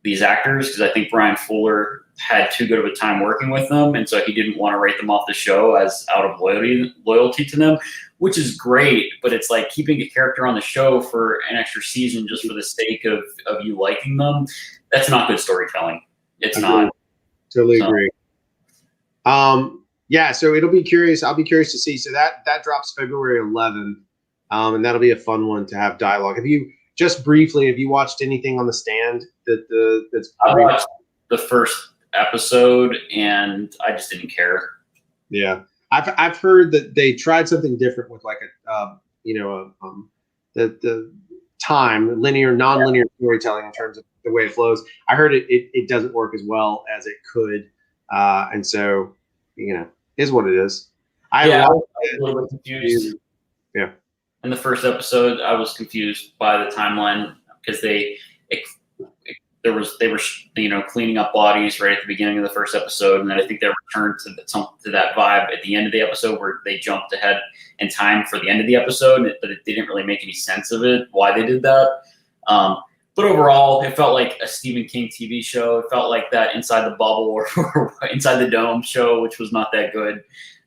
these actors because I think Brian Fuller had too good of a time working with them, and so he didn't want to write them off the show as out of loyalty to them, which is great. But it's like keeping a character on the show for an extra season just for the sake of you liking them. That's not good storytelling. It's not. Totally agree. Yeah, so it'll be curious. I'll be curious to see. So that drops February 11th, and that'll be a fun one to have dialogue. Have you watched anything on The Stand that's? I watched the first episode, and I just didn't care. Yeah, I've heard that they tried something different with like the time non-linear storytelling in terms of the way it flows. I heard it doesn't work as well as it could, and so is what it is. I was a little bit confused. Yeah. In the first episode, I was confused by the timeline because they were cleaning up bodies right at the beginning of the first episode, and then I think they returned to that vibe at the end of the episode where they jumped ahead in time for the end of the episode, but it didn't really make any sense of it why they did that. But overall, it felt like a Stephen King TV show. It felt like that Inside the Bubble or Inside the Dome show, which was not that good.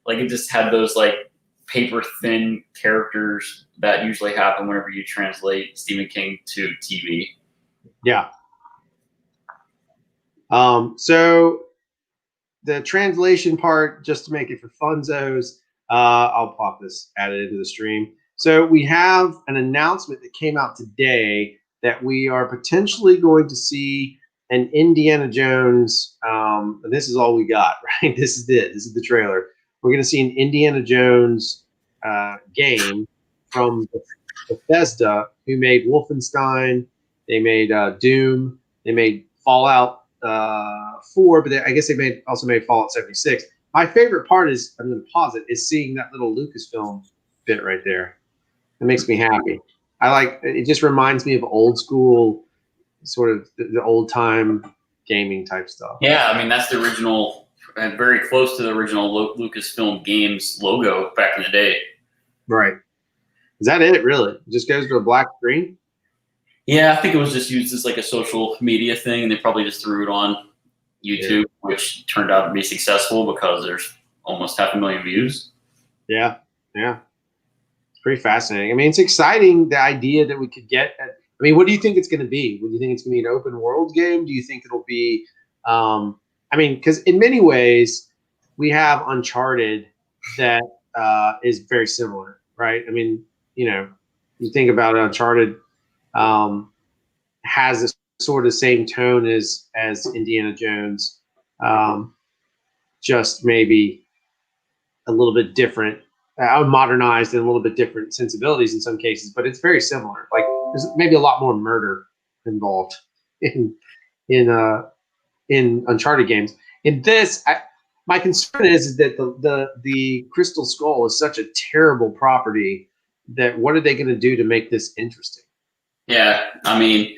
Like it just had those like paper thin characters that usually happen whenever you translate Stephen King to TV. Yeah. So the translation part, just to make it for funzos, I'll pop this added into the stream. So we have an announcement that came out today that we are potentially going to see an Indiana Jones. And this is all we got, right? This is it. This is the trailer. We're going to see an Indiana Jones game from Bethesda, who made Wolfenstein. They made Doom. They made Fallout 4, but I guess they also made Fallout 76. My favorite part is, I'm going to pause it, is seeing that little Lucasfilm bit right there. It makes me happy. It just reminds me of old school, sort of the old time gaming type stuff. Yeah, I mean, that's the original, very close to the original Lucasfilm Games logo back in the day. Right. Is that it, really? It just goes to a black screen? Yeah, I think it was just used as like a social media thing, and they probably just threw it on YouTube, which turned out to be successful because there's almost 500,000 views. Yeah. It's pretty fascinating. I mean, it's exciting, the idea that we could get – what do you think it's going to be? Would you think it's going to be an open world game? Do you think it'll be because in many ways we have Uncharted that is very similar, right? I mean, you think about it, Uncharted has this sort of same tone as Indiana Jones, just maybe a little bit different, modernized and a little bit different sensibilities in some cases, but it's very similar. Like there's maybe a lot more murder involved in Uncharted games. In this, my concern is that the Crystal Skull is such a terrible property that what are they going to do to make this interesting? Yeah, I mean,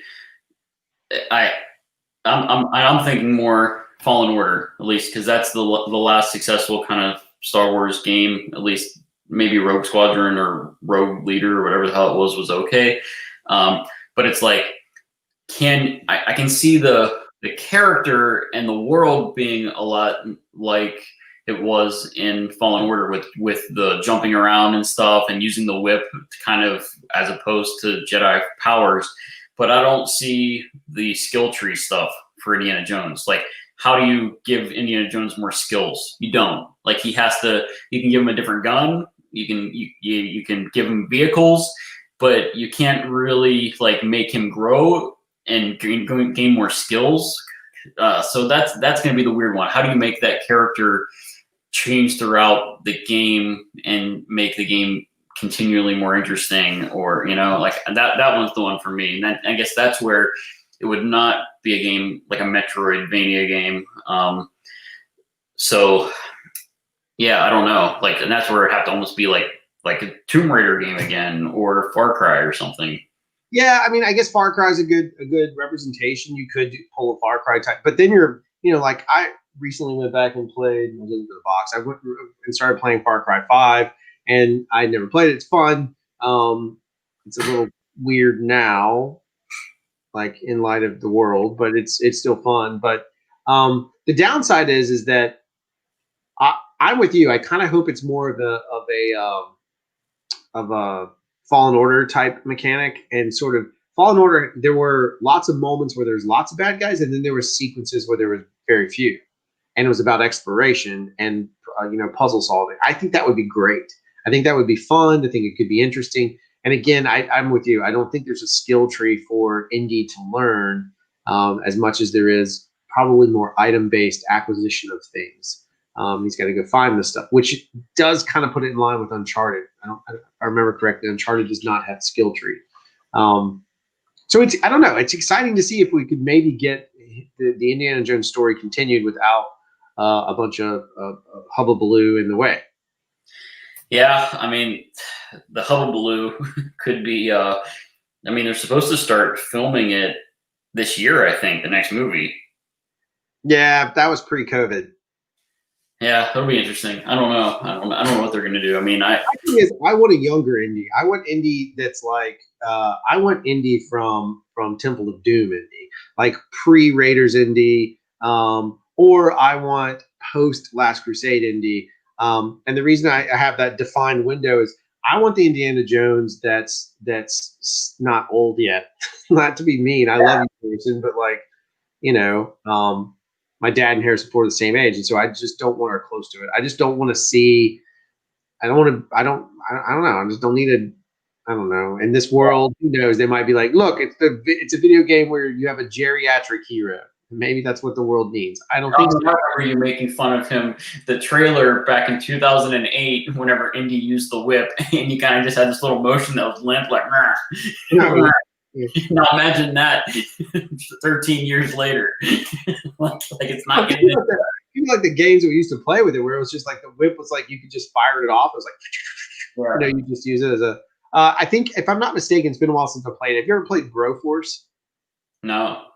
I'm thinking more Fallen Order, at least, because that's the last successful kind of Star Wars game. At least maybe Rogue Squadron or Rogue Leader or whatever the hell it was okay. But it's like, I can see the character and the world being a lot like it was in Fallen Order with the jumping around and stuff and using the whip kind of as opposed to Jedi powers. But I don't see the skill tree stuff for Indiana Jones. Like, how do you give Indiana Jones more skills? You don't. Like you can give him a different gun. You can give him vehicles, but you can't really like make him grow and gain more skills. So that's going to be the weird one. How do you make that character change throughout the game and make the game continually more interesting? Or like that one's the one for me. And I guess that's where it would not be a game like a Metroidvania game. So yeah, I don't know. Like, and that's where it have to almost be like a Tomb Raider game again, or Far Cry or something. Yeah, I mean, I guess Far Cry is a good representation. You could pull a Far Cry type, but then you're, like I recently went back and played a little bit of the box. I went and started playing Far Cry 5, and I never played it. It's fun. It's a little weird now, like in light of the world, but it's still fun. But the downside is that I'm with you. I kind of hope it's more of a Fallen Order type mechanic, and sort of Fallen Order. There were lots of moments where there's lots of bad guys, and then there were sequences where there was very few, and it was about exploration and puzzle solving. I think that would be great. I think that would be fun. I think it could be interesting. And again, I'm with you. I don't think there's a skill tree for Indy to learn as much as there is probably more item-based acquisition of things. He's got to go find this stuff, which does kind of put it in line with Uncharted. If I remember correctly, Uncharted does not have skill tree. So I don't know. It's exciting to see if we could maybe get the Indiana Jones story continued without a bunch of hubbubaloo in the way. Yeah, I mean, the hubbubaloo could be. I mean, they're supposed to start filming it this year. I think the next movie. Yeah, that was pre-COVID. Yeah, that'll be interesting. I don't know. I don't know what they're going to do. I mean, I want a younger Indy. I want Indy that's like I want Indy from Temple of Doom Indy, like pre-Raiders Indy, or I want post Last Crusade Indy. And the reason I have that defined window is I want the Indiana Jones that's not old yet. Not to be mean, I love you, Jason, but like my dad and Harrison Ford are the same age, and so I just don't want her close to it. I just don't want to see. I don't know. I just don't need a. I don't know. In this world, who knows? They might be like, look, it's a video game where you have a geriatric hero. Maybe that's what the world needs. I don't think. I remember you making fun of him. The trailer back in 2008, whenever Indy used the whip, and you kind of just had this little motion that was limp, like. Now imagine that 13 years later. like it's not getting it. Like the games we used to play with it, where it was just like the whip was like you could just fire it off. It was like you just use it as a. I think if I'm not mistaken, it's been a while since I played it. Have you ever played Broforce? No.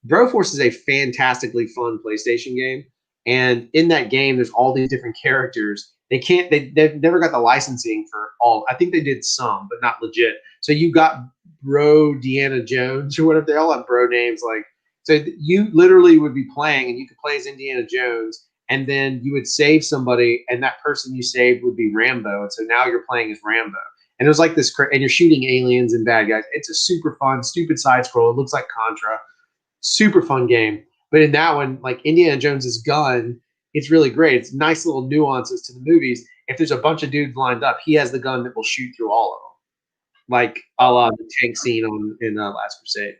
Broforce is a fantastically fun PlayStation game, and in that game, there's all these different characters. They've never got the licensing for all. I think they did some, but not legit. So you got Bro Deanna Jones or whatever. They all have bro names. Like, so you literally would be playing, and you could play as Indiana Jones, and then you would save somebody, and that person you saved would be Rambo, and so now you're playing as Rambo. And it was like this, and you're shooting aliens and bad guys. It's a super fun, stupid side scroll. It looks like Contra. Super fun game. But in that one, like Indiana Jones's gun, it's really great. It's nice little nuances to the movies. If there's a bunch of dudes lined up, he has the gun that will shoot through all of them, like a la the tank scene in Last Crusade.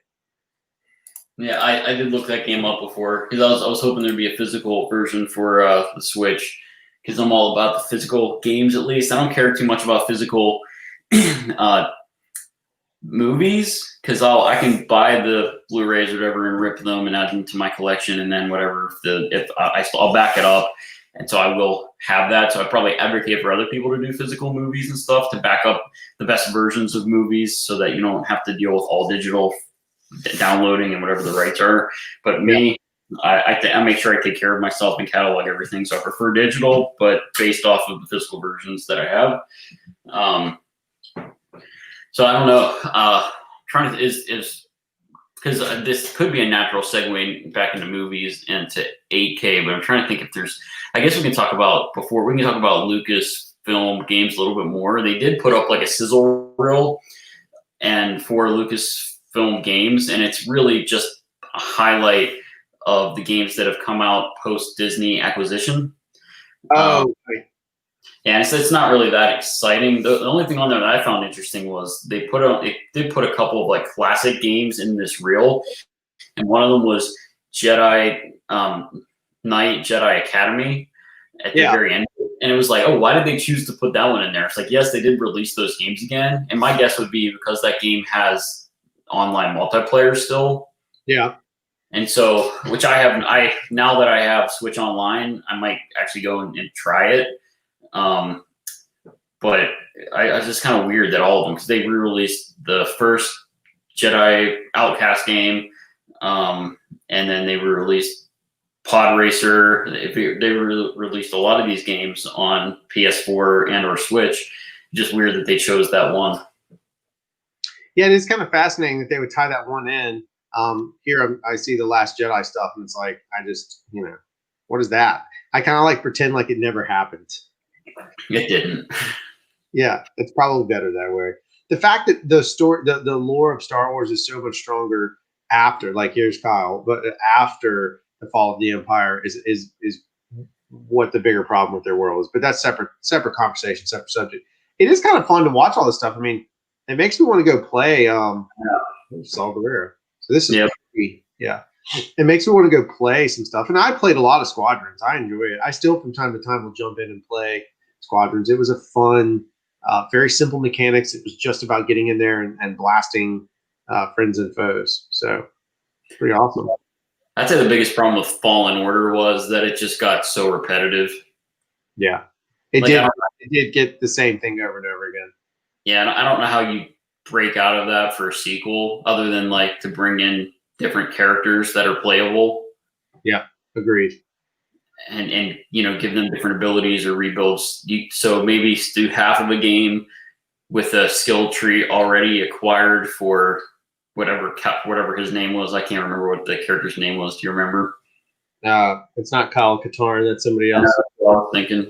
Yeah, I did look that game up before because I was hoping there'd be a physical version for the Switch, because I'm all about the physical games. At least I don't care too much about physical movies, because I can buy the Blu-rays or whatever and rip them and add them to my collection, and then whatever I'll back it up, and so I will have that. So I probably advocate for other people to do physical movies and stuff to back up the best versions of movies, so that you don't have to deal with all digital downloading and whatever the rights are. But me, I make sure I take care of myself and catalog everything. So I prefer digital, but based off of the physical versions that I have. So I don't know. Trying to is because this could be a natural segue back into movies and to 8K. But I'm trying to think if there's. I guess we can talk about Lucasfilm games a little bit more. They did put up like a sizzle reel and for Lucasfilm games, and it's really just a highlight of the games that have come out post Disney acquisition. Oh, right. And it's not really that exciting. The only thing on there that I found interesting was they did put a couple of like classic games in this reel, and one of them was Jedi Knight Jedi Academy at the very end. And it was like, oh, why did they choose to put that one in there? It's like, yes, they did release those games again, and my guess would be because that game has online multiplayer still. Yeah. And so, which now that I have Switch Online, I might actually go and try it. But I was just kind of weird that all of them, because they re-released the first Jedi Outcast game, and then they re-released Pod Racer. They released a lot of these games on PS4 and or Switch. Just weird that they chose that one. Yeah, it is kind of fascinating that they would tie that one in. Here I see the Last Jedi stuff, and it's like, I just, what is that? I kind of like pretend like it never happened. It didn't. Yeah, it's probably better that way. The fact that the story, the lore of Star Wars is so much stronger after, like here's Kyle, but after the fall of the Empire is what the bigger problem with their world is. But that's separate conversation, separate subject. It is kind of fun to watch all this stuff. I mean, it makes me want to go play Saw Gerrera. So this is yeah. It makes me want to go play some stuff. And I played a lot of Squadrons. I enjoy it. I still from time to time will jump in and play Squadrons. It was a fun, very simple mechanics. It was just about getting in there and blasting friends and foes. So pretty awesome. I'd say the biggest problem with Fallen Order was that it just got so repetitive. Yeah. It did get the same thing over and over again. Yeah, and I don't know how you break out of that for a sequel other than like to bring in different characters that are playable. Yeah, agreed. And give them different abilities or rebuilds. So maybe do half of a game with a skill tree already acquired for whatever his name was. I can't remember what the character's name was. Do you remember? It's not Kyle Katarn. That's somebody else. That's what I was thinking.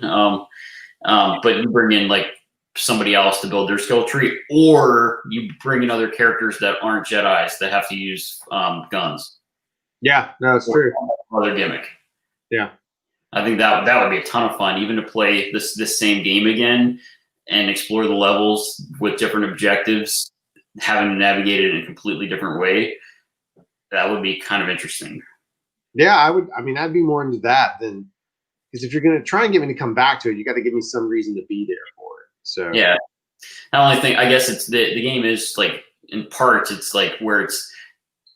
But you bring in like somebody else to build their skill tree, or you bring in other characters that aren't Jedis that have to use guns. Yeah, no, it's true. Other gimmick. Yeah. I think that would be a ton of fun, even to play this same game again and explore the levels with different objectives, having to navigate it in a completely different way. That would be kind of interesting. Yeah, I would. I mean, I'd be more into that than, because if you're going to try and get me to come back to it, you got to give me some reason to be there for it. So yeah, the only thing, I guess, it's the game is like in parts. It's like where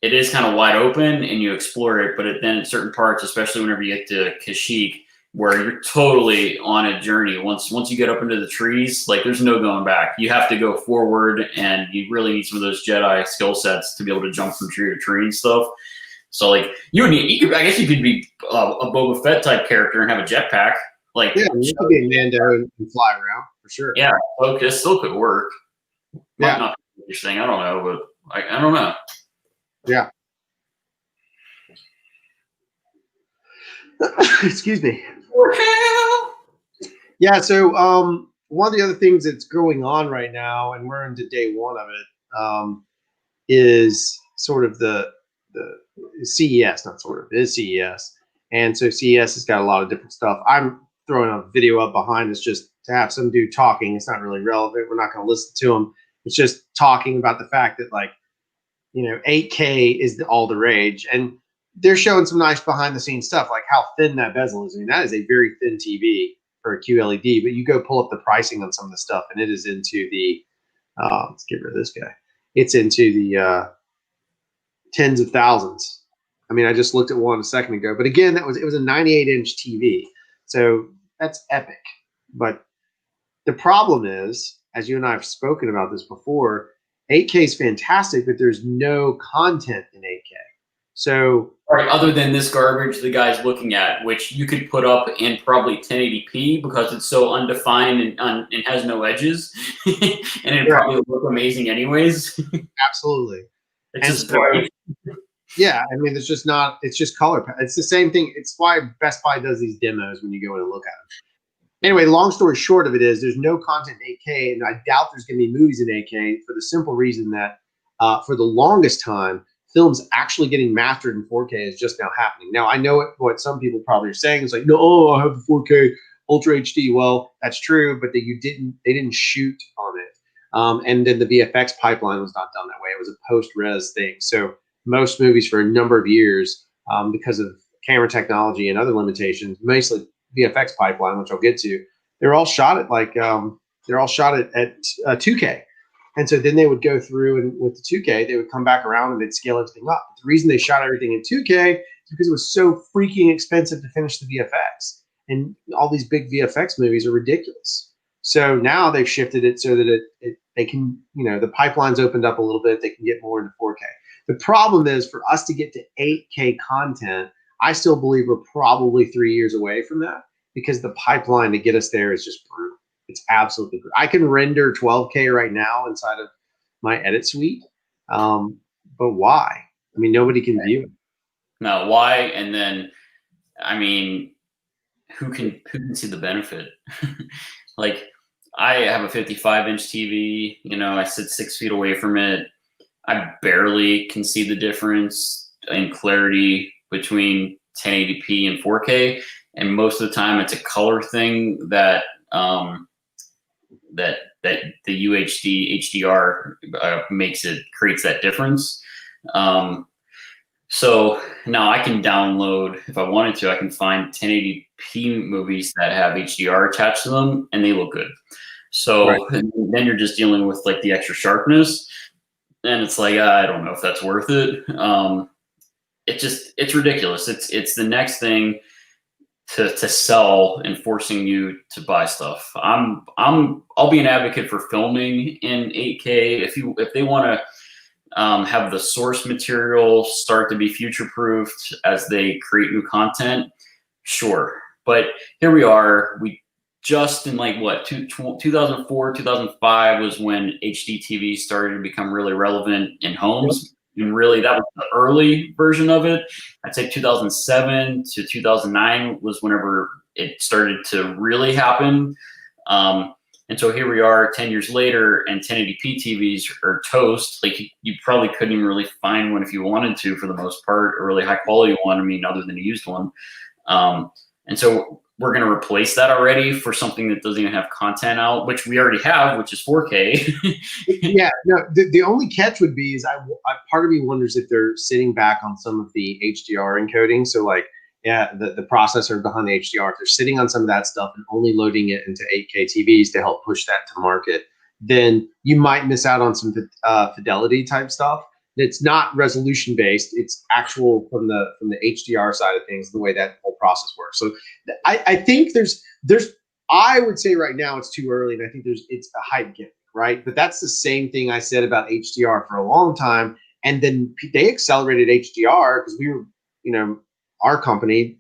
it is kind of wide open and you explore it, but then in certain parts, especially whenever you get to Kashyyyk, where you're totally on a journey. Once you get up into the trees, like there's no going back. You have to go forward, and you really need some of those Jedi skill sets to be able to jump from tree to tree and stuff. So like I guess you could be a Boba Fett type character and have a jetpack. Like yeah, you could be a Mando and fly around for sure. Yeah, okay, it still could work. Yeah, not interesting. I don't know, but I don't know. Yeah. Excuse me. Yeah, so one of the other things that's going on right now, and we're into day one of it, is sort of the CES, not sort of, it is CES. And so CES has got a lot of different stuff. I'm throwing a video up behind us just to have some dude talking. It's not really relevant. We're not going to listen to him. It's just talking about the fact that, like, 8K is all the rage. And they're showing some nice behind the scenes stuff, like how thin that bezel is. I mean, that is a very thin TV for a QLED, but you go pull up the pricing on some of the stuff, and it is into the, let's get rid of this guy. It's into the tens of thousands. I mean, I just looked at one a second ago, but again, it was a 98-inch TV. So that's epic. But the problem is, as you and I have spoken about this before, 8K is fantastic, but there's no content in 8K. So right, other than this garbage the guy's looking at, which you could put up in probably 1080p because it's so undefined and has no edges, and it probably would look amazing anyways. Absolutely. It's just great. Yeah, I mean, it's just color. It's the same thing. It's why Best Buy does these demos when you go in and look at them. Anyway, long story short of it is there's no content in 8K, and I doubt there's going to be movies in 8K for the simple reason that for the longest time, films actually getting mastered in 4K is just now happening. Now, I know what some people probably are saying is like, no, oh, I have the 4K Ultra HD. Well, that's true, but they didn't shoot on it. And then the VFX pipeline was not done that way. It was a post-res thing. So most movies for a number of years, because of camera technology and other limitations, mostly VFX pipeline, which I'll get to, they're all shot at 2K. And so then they would go through, and with the 2K, they would come back around and they'd scale everything up. The reason they shot everything in 2K is because it was so freaking expensive to finish the VFX. And all these big VFX movies are ridiculous. So now they've shifted it so that they can, the pipeline's opened up a little bit. They can get more into 4K. The problem is for us to get to 8K content, I still believe we're probably 3 years away from that, because the pipeline to get us there is just brutal. It's absolutely brutal. I can render 12K right now inside of my edit suite. But why? I mean, nobody can view it. No, why? And then, I mean, who can see the benefit? Like, I have a 55-inch TV. I sit 6 feet away from it. I barely can see the difference in clarity between 1080p and 4K, and most of the time it's a color thing that that the UHD HDR creates that difference. So now I can download, if I wanted to, I can find 1080p movies that have HDR attached to them, and they look good. So right. Then you're just dealing with like the extra sharpness, and it's like, I don't know if that's worth it. It's ridiculous. It's the next thing to sell and forcing you to buy stuff. I'll be an advocate for filming in 8K if they want to have the source material start to be future-proofed as they create new content, sure. But here we are. We just in 2004, 2005 was when HD TV started to become really relevant in homes. Yep. And really, that was the early version of it. I'd say 2007 to 2009 was whenever it started to really happen. And so here we are 10 years later, and 1080p TVs are toast. Like, you probably couldn't even really find one if you wanted to, for the most part, a really high quality one. I mean, other than a used one. And so we're going to replace that already for something that doesn't even have content out, which we already have, which is 4K. Yeah, no, the only catch would be is part of me wonders if they're sitting back on some of the HDR encoding. So like, yeah, the processor behind the HDR, if they're sitting on some of that stuff and only loading it into 8K TVs to help push that to market, then you might miss out on some fidelity type stuff. It's not resolution based; it's actual from the HDR side of things, the way that whole process works. So I think there's I would say right now it's too early, and I think it's a hype gimmick, right? But that's the same thing I said about HDR for a long time, and then they accelerated HDR because we were, our company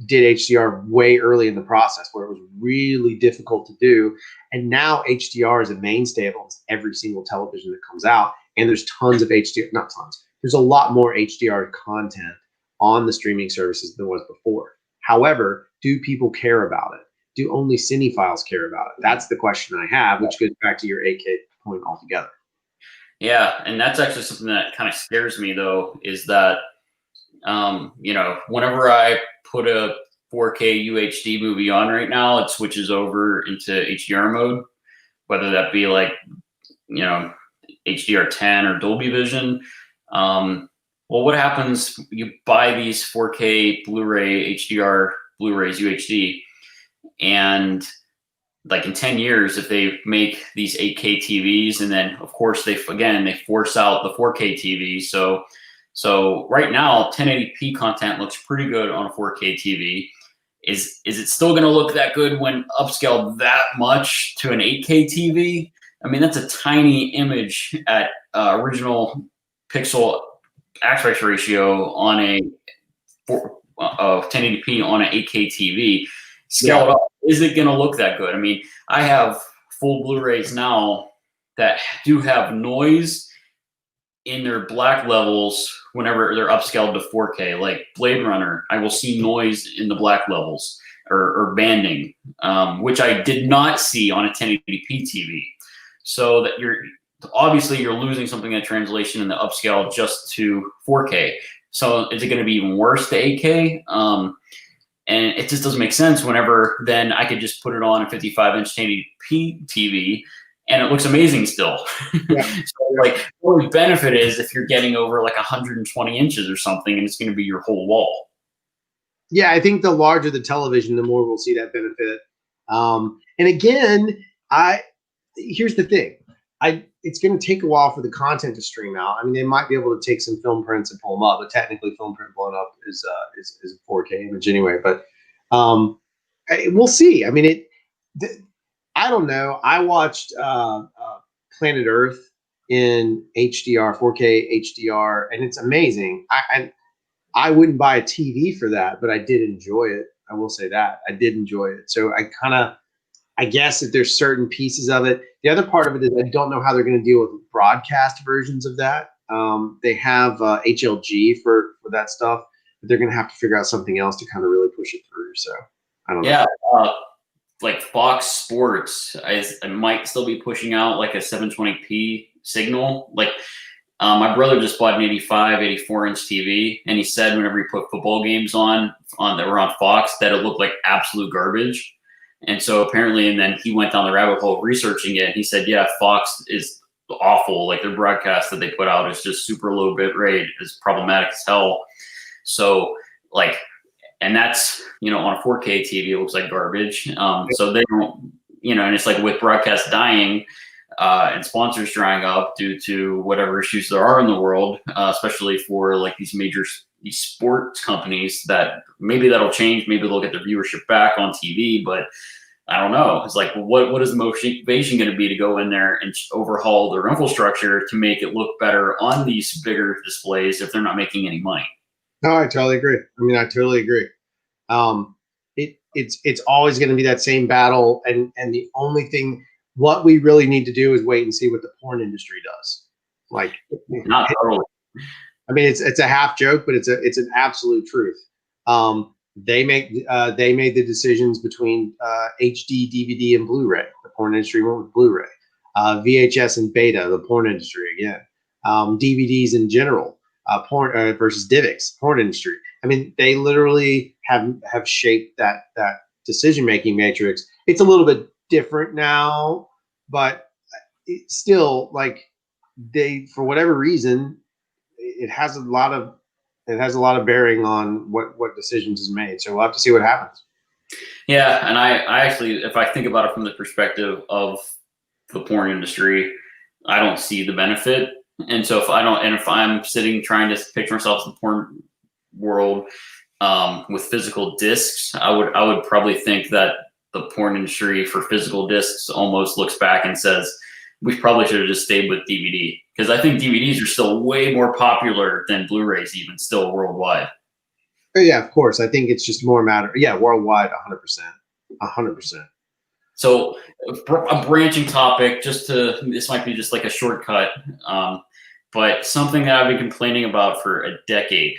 did HDR way early in the process, where it was really difficult to do. And now HDR is a mainstay of almost every single television that comes out. And there's tons of HDR, not tons, there's a lot more HDR content on the streaming services than was before. However, do people care about it? Do only cinephiles care about it? That's the question I have, which goes back to your 8K point altogether. Yeah, and that's actually something that kind of scares me, though, is that whenever I put a 4K UHD movie on right now, it switches over into HDR mode, whether that be like, HDR10 or Dolby Vision. Well, what happens? You buy these 4K Blu-ray HDR Blu-rays UHD, and like in 10 years, if they make these 8K TVs, and then of course they force out the 4K TV. So right now, 1080p content looks pretty good on a 4K TV. Is it still going to look that good when upscaled that much to an 8K TV? I mean, that's a tiny image at original pixel aspect ratio on a 1080p on an 8K TV. Scale it up. Is it going to look that good? I mean, I have full Blu-rays now that do have noise in their black levels whenever they're upscaled to 4K. Like Blade Runner, I will see noise in the black levels or banding, which I did not see on a 1080p TV. So that obviously you're losing something in translation in the upscale just to 4K. So is it going to be even worse to 8K? And it just doesn't make sense whenever then I could just put it on a 55-inch 1080p TV and it looks amazing still. Yeah. So like the only benefit is if you're getting over like 120 inches or something and it's going to be your whole wall. Yeah, I think the larger the television, the more we'll see that benefit. And again, here's the thing. It's going to take a while for the content to stream out. I mean, they might be able to take some film prints and pull them up, but technically, film print blown up is a 4K image anyway. But we'll see. I mean, I don't know. I watched Planet Earth in HDR, 4K HDR, and it's amazing. I wouldn't buy a TV for that, but I did enjoy it. I will say that I did enjoy it. So I guess that there's certain pieces of it. The other part of it is I don't know how they're going to deal with broadcast versions of that. They have HLG for that stuff, but they're going to have to figure out something else to kind of really push it through. So I don't know. Yeah, like Fox Sports, I might still be pushing out like a 720p signal. Like my brother just bought an 84-inch TV, and he said whenever he put football games on that were on Fox that it looked like absolute garbage. And so apparently, and then he went down the rabbit hole of researching it. And he said, yeah, Fox is awful. Like their broadcast that they put out is just super low bit rate, is problematic as hell. So like, and that's, on a 4K TV, it looks like garbage. So they don't, and it's like with broadcast dying and sponsors drying up due to whatever issues there are in the world, especially for like these sports companies, that maybe that'll change. Maybe they'll get their viewership back on TV, but I don't know. It's like, what is the motivation going to be to go in there and overhaul their infrastructure to make it look better on these bigger displays if they're not making any money? No, I totally agree. I mean, I totally agree. It's always going to be that same battle, and the only thing what we really need to do is wait and see what the porn industry does. Like, not totally. I mean, it's a half joke, but it's an absolute truth. They made the decisions between HD, DVD, and Blu-ray. The porn industry went with Blu-ray. VHS and Beta, the porn industry again. DVDs in general, porn versus DivX, porn industry. I mean, they literally have shaped that decision-making matrix. It's a little bit different now, but it's still like for whatever reason, it has a lot of bearing on what decisions is made. So we'll have to see what happens. Yeah, and I actually, if I think about it from the perspective of the porn industry, I don't see the benefit. And so if I'm sitting trying to picture myself in the porn world with physical discs, I would probably think that the porn industry for physical discs almost looks back and says, we probably should have just stayed with DVD, because I think DVDs are still way more popular than Blu-rays, even still worldwide. Yeah, of course. I think it's just more a matter. Yeah, worldwide, 100%. So a branching topic, this might be just like a shortcut, but something that I've been complaining about for a decade,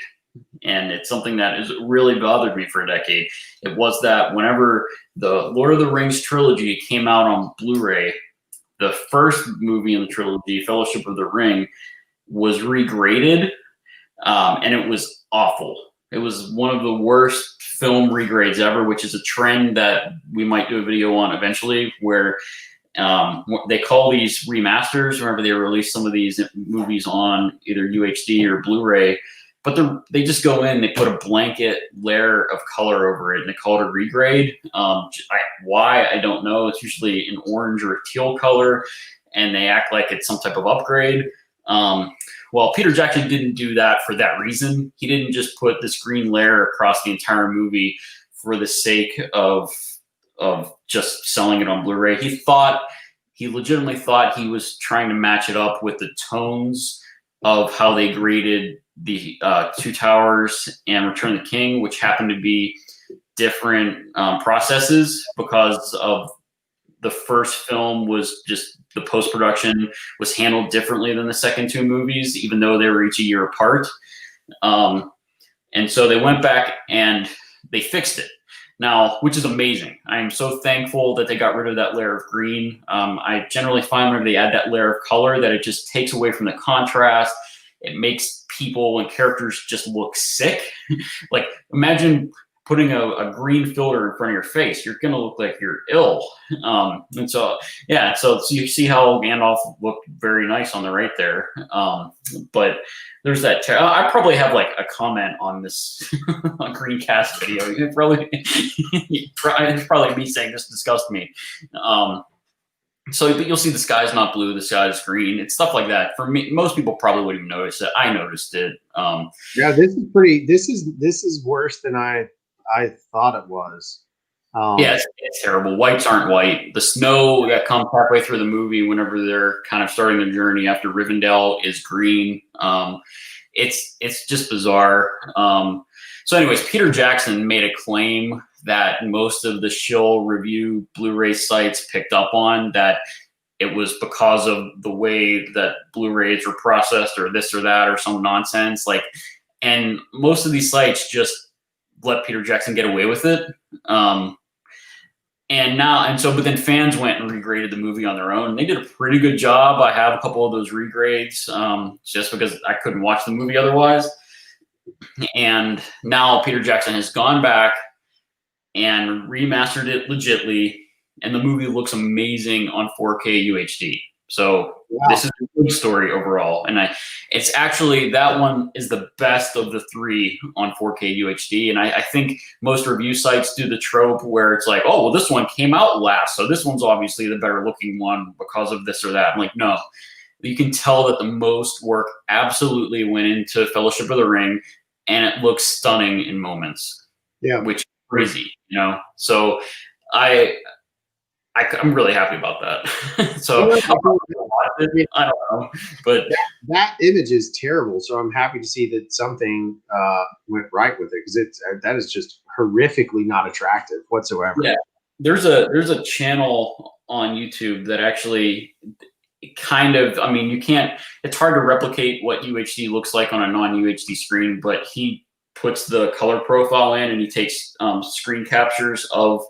and it's something that has really bothered me for a decade. It was that whenever the Lord of the Rings trilogy came out on Blu-ray, the first movie in the trilogy, Fellowship of the Ring, was regraded, and it was awful. It was one of the worst film regrades ever, which is a trend that we might do a video on eventually, where they call these remasters whenever they release some of these movies on either UHD or Blu-ray, but they just go in, they put a blanket layer of color over it, and they call it a regrade. Why, I don't know. It's usually an orange or a teal color, and they act like it's some type of upgrade. Well, Peter Jackson didn't do that for that reason. He didn't just put this green layer across the entire movie for the sake of just selling it on Blu-ray. He legitimately thought he was trying to match it up with the tones of how they graded the Two Towers and Return of the King, which happened to be different processes, because of the first film was just the post-production was handled differently than the second two movies, even though they were each a year apart. And so they went back and they fixed it. now, which is amazing. I am so thankful that they got rid of that layer of green. I generally find whenever they add that layer of color that it just takes away from the contrast. It makes people and characters just look sick. Like, imagine putting a green filter in front of your face. You're going to look like you're ill. And so, yeah, so you see how Gandalf looked very nice on the right there. But there's that. I probably have like a comment on this on Green Cast video. It's probably me saying this disgusts me. So you'll see the sky's not blue, the sky's green. It's stuff like that. For me, most people probably wouldn't even notice it. I noticed it. Yeah, this is pretty. This is worse than I thought it was. Yeah, it's terrible. Whites aren't white. The snow that comes halfway through the movie, whenever they're kind of starting their journey after Rivendell, is green. It's just bizarre. So, anyways, Peter Jackson made a claim that most of the shill review Blu-ray sites picked up on, that it was because of the way that Blu-rays were processed or this or that or some nonsense. Like, and most of these sites just let Peter Jackson get away with it. But then fans went and regraded the movie on their own. They did a pretty good job. I have a couple of those regrades just because I couldn't watch the movie otherwise. And now Peter Jackson has gone back and remastered it legitly, and the movie looks amazing on 4K UHD. So This is a good story overall, and it's actually, that one is the best of the three on 4K UHD. And I think most review sites do the trope where it's like, oh, well, this one came out last, so this one's obviously the better looking one because of this or that. I'm like, no, you can tell that the most work absolutely went into Fellowship of the Ring, and it looks stunning in moments. Yeah, which is crazy, So I'm really happy about that. So I don't know, but that image is terrible. So I'm happy to see that something went right with it, because that is just horrifically not attractive whatsoever. Yeah, there's a channel on YouTube that actually kind of, I mean, it's hard to replicate what UHD looks like on a non-UHD screen, but he puts the color profile in and he takes screen captures of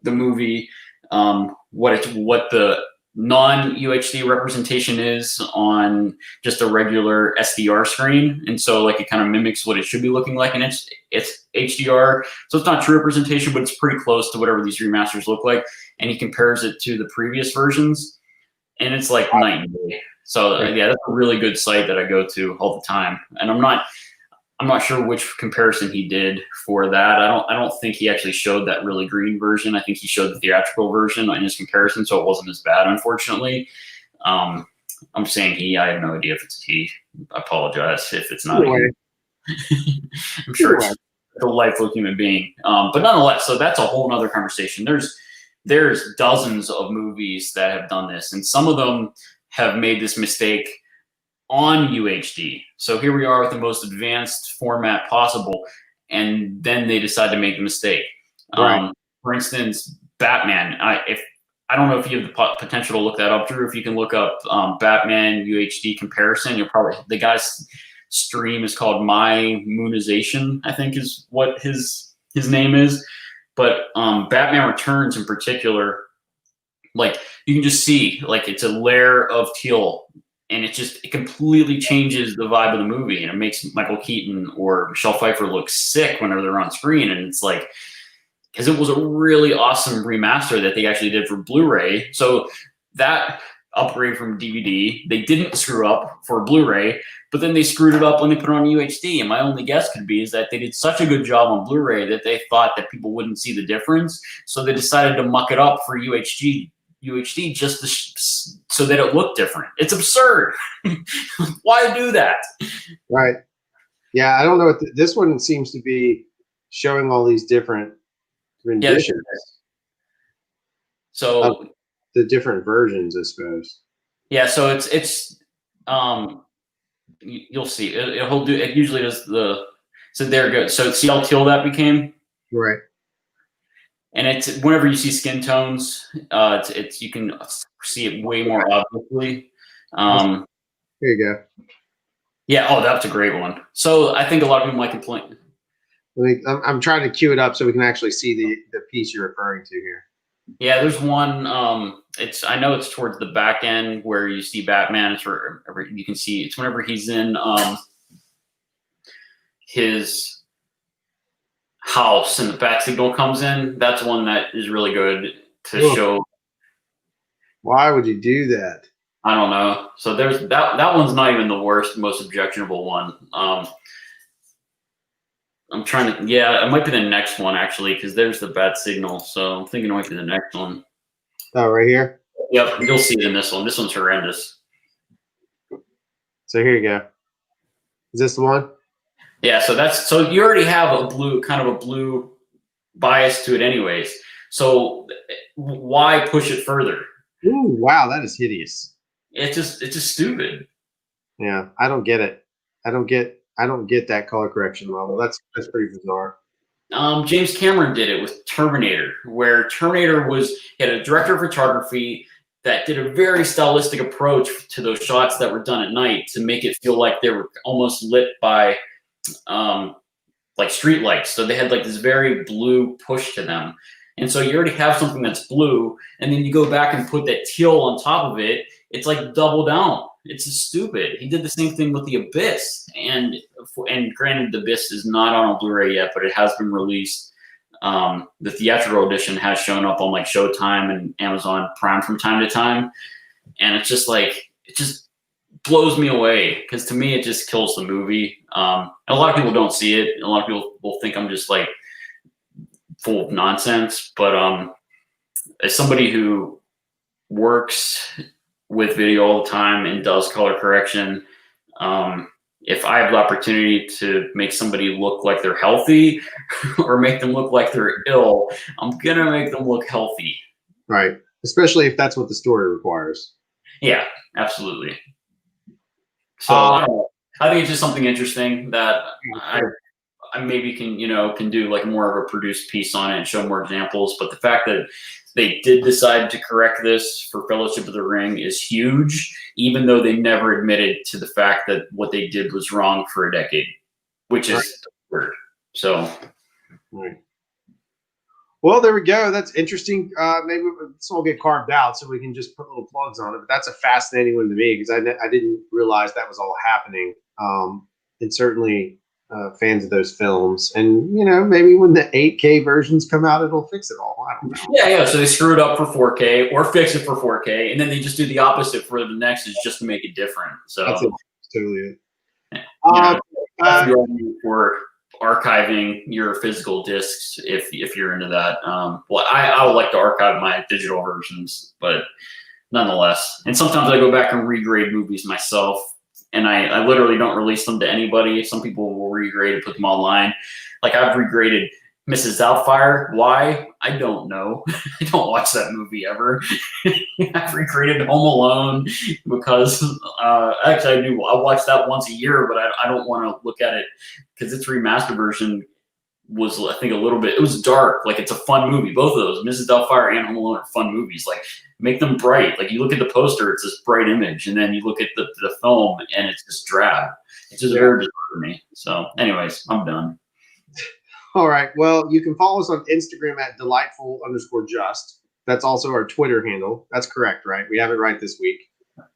the movie, what the non-UHD representation is on just a regular SDR screen, and so like it kind of mimics what it should be looking like, and it's HDR, so it's not true representation, but it's pretty close to whatever these remasters look like, and he compares it to the previous versions, and it's like night and day. So yeah, that's a really good site that I go to all the time, and I'm not sure which comparison he did for that. I don't think he actually showed that really green version. I think he showed the theatrical version in his comparison, so it wasn't as bad, unfortunately. I'm saying he. I have no idea if it's he. I apologize if it's not he. I'm sure it's a delightful human being. But nonetheless, so that's a whole nother conversation. There's dozens of movies that have done this, and some of them have made this mistake on UHD. So here we are with the most advanced format possible, and then they decide to make a mistake. Right. For instance, Batman. I don't know if you have the potential to look that up, Drew. If you can look up Batman UHD comparison, you'll probably, the guy's stream is called My Moonization, I think is what his name is. But Batman Returns in particular, like you can just see like it's a layer of teal, and it completely changes the vibe of the movie, and it makes Michael Keaton or Michelle Pfeiffer look sick whenever they're on screen. And it's like, because it was a really awesome remaster that they actually did for Blu-ray. So that upgrade from DVD, they didn't screw up for Blu-ray, but then they screwed it up when they put it on UHD. And my only guess could be is that they did such a good job on Blu-ray that they thought that people wouldn't see the difference. So they decided to muck it up for UHD just so that it looked different. It's absurd. Why do that? Right. Yeah, I don't know. This one seems to be showing all these different renditions. Yeah, so the different versions, I suppose. Yeah, so it's you'll see. It usually does the. So there it goes. So see how teal that became? Right. And it's whenever you see skin tones, it's you can see it way more obviously. Here you go. Yeah. Oh, that's a great one. So I think a lot of people might complain. I'm trying to cue it up so we can actually see the piece you're referring to here. Yeah, there's one. I know it's towards the back end where you see Batman. It's where you can see it's whenever he's in his house and the bat signal comes in. That's one that is really good to show. Why would you do that? I don't know. So there's that one's not even the worst, most objectionable one. I'm trying to, yeah, it might be the next one actually, because there's the bat signal. So I'm thinking it might be the next one. Oh, right here? Yep, you'll see it in this one. This one's horrendous. So here you go. Is this the one? Yeah, so you already have a blue bias to it anyways. So why push it further? Ooh, wow, that is hideous. It's just stupid. Yeah, I don't get it. I don't get that color correction level. That's pretty bizarre. James Cameron did it with Terminator, where Terminator had a director of photography that did a very stylistic approach to those shots that were done at night to make it feel like they were almost lit by like street lights. So they had like this very blue push to them. And so you already have something that's blue, and then you go back and put that teal on top of it. It's like double down. It's just stupid. He did the same thing with The Abyss, and granted, The Abyss is not on a Blu-ray yet, but it has been released. The theatrical edition has shown up on like Showtime and Amazon Prime from time to time, and it's just like it just blows me away because to me it just kills the movie. And a lot of people don't see it. A lot of people will think I'm just like full of nonsense, but as somebody who works with video all the time and does color correction, if I have the opportunity to make somebody look like they're healthy or make them look like they're ill, I'm gonna make them look healthy. Right, especially if that's what the story requires. Yeah, absolutely. So I think it's just something interesting that I maybe can do like more of a produced piece on it and show more examples. But the fact that they did decide to correct this for Fellowship of the Ring is huge, even though they never admitted to the fact that what they did was wrong for a decade, which is weird. So, right. Well, there we go. That's interesting. Maybe this will get carved out so we can just put little plugs on it. But that's a fascinating one to me because I didn't realize that was all happening. And certainly fans of those films. And, maybe when the 8K versions come out, it'll fix it all. I don't know. Yeah. So they screw it up for 4K or fix it for 4K. And then they just do the opposite for the next is just to make it different. So that's totally it. For archiving your physical discs if you're into that. Well, I would like to archive my digital versions, but nonetheless. And sometimes I go back and regrade movies myself. And I literally don't release them to anybody. Some people will regrade and put them online. Like I've regraded Mrs. Doubtfire. Why? I don't know. I don't watch that movie ever. I've regraded Home Alone because actually I do. I watch that once a year, but I don't want to look at it because its remastered version was, I think, it was dark. Like it's a fun movie. Both of those, Mrs. Doubtfire and Home Alone, are fun movies. Like make them bright. Like you look at the poster, it's this bright image, and then you look at the film, and it's just drab. It's just very bizarre to me. So, anyways, I'm done. All right. Well, you can follow us on Instagram at delightful_just. That's also our Twitter handle. That's correct, right? We have it right this week.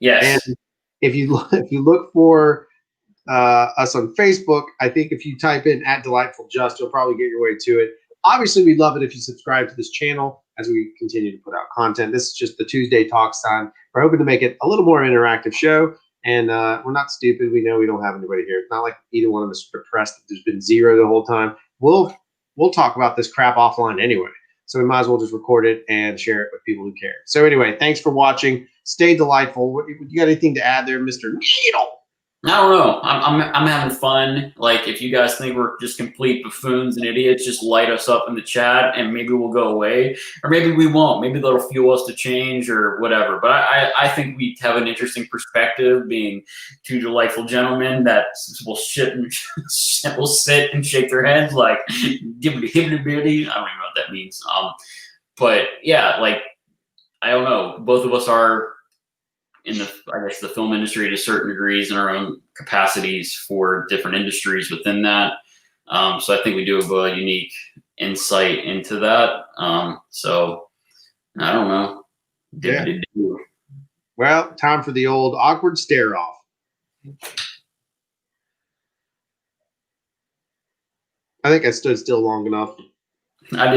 Yes. And if you look for us on Facebook, I think if you type in at @delightfuljust, you'll probably get your way to it. Obviously, we'd love it if you subscribe to this channel as we continue to put out content. This is just the Tuesday Talks time. We're hoping to make it a little more interactive show, and we're not stupid. We know we don't have anybody here. It's not like either one of us are depressed that there's been zero the whole time. We'll talk about this crap offline anyway, so we might as well just record it and share it with people who care. So anyway, thanks for watching. Stay delightful. You got anything to add there, Mr. Needle? I don't know. I'm having fun. Like if you guys think we're just complete buffoons and idiots, just light us up in the chat and maybe we'll go away, or maybe we won't. Maybe that'll fuel us to change or whatever. But I think we have an interesting perspective, being two delightful gentlemen that will sit and shake their heads like hibbity. I don't even know what that means. But yeah, like I don't know. Both of us are in the film industry to certain degrees in our own capacities for different industries within that. So I think we do have a unique insight into that. So I don't know. Dippity-doo. Well, time for the old awkward stare off. I think I stood still long enough. I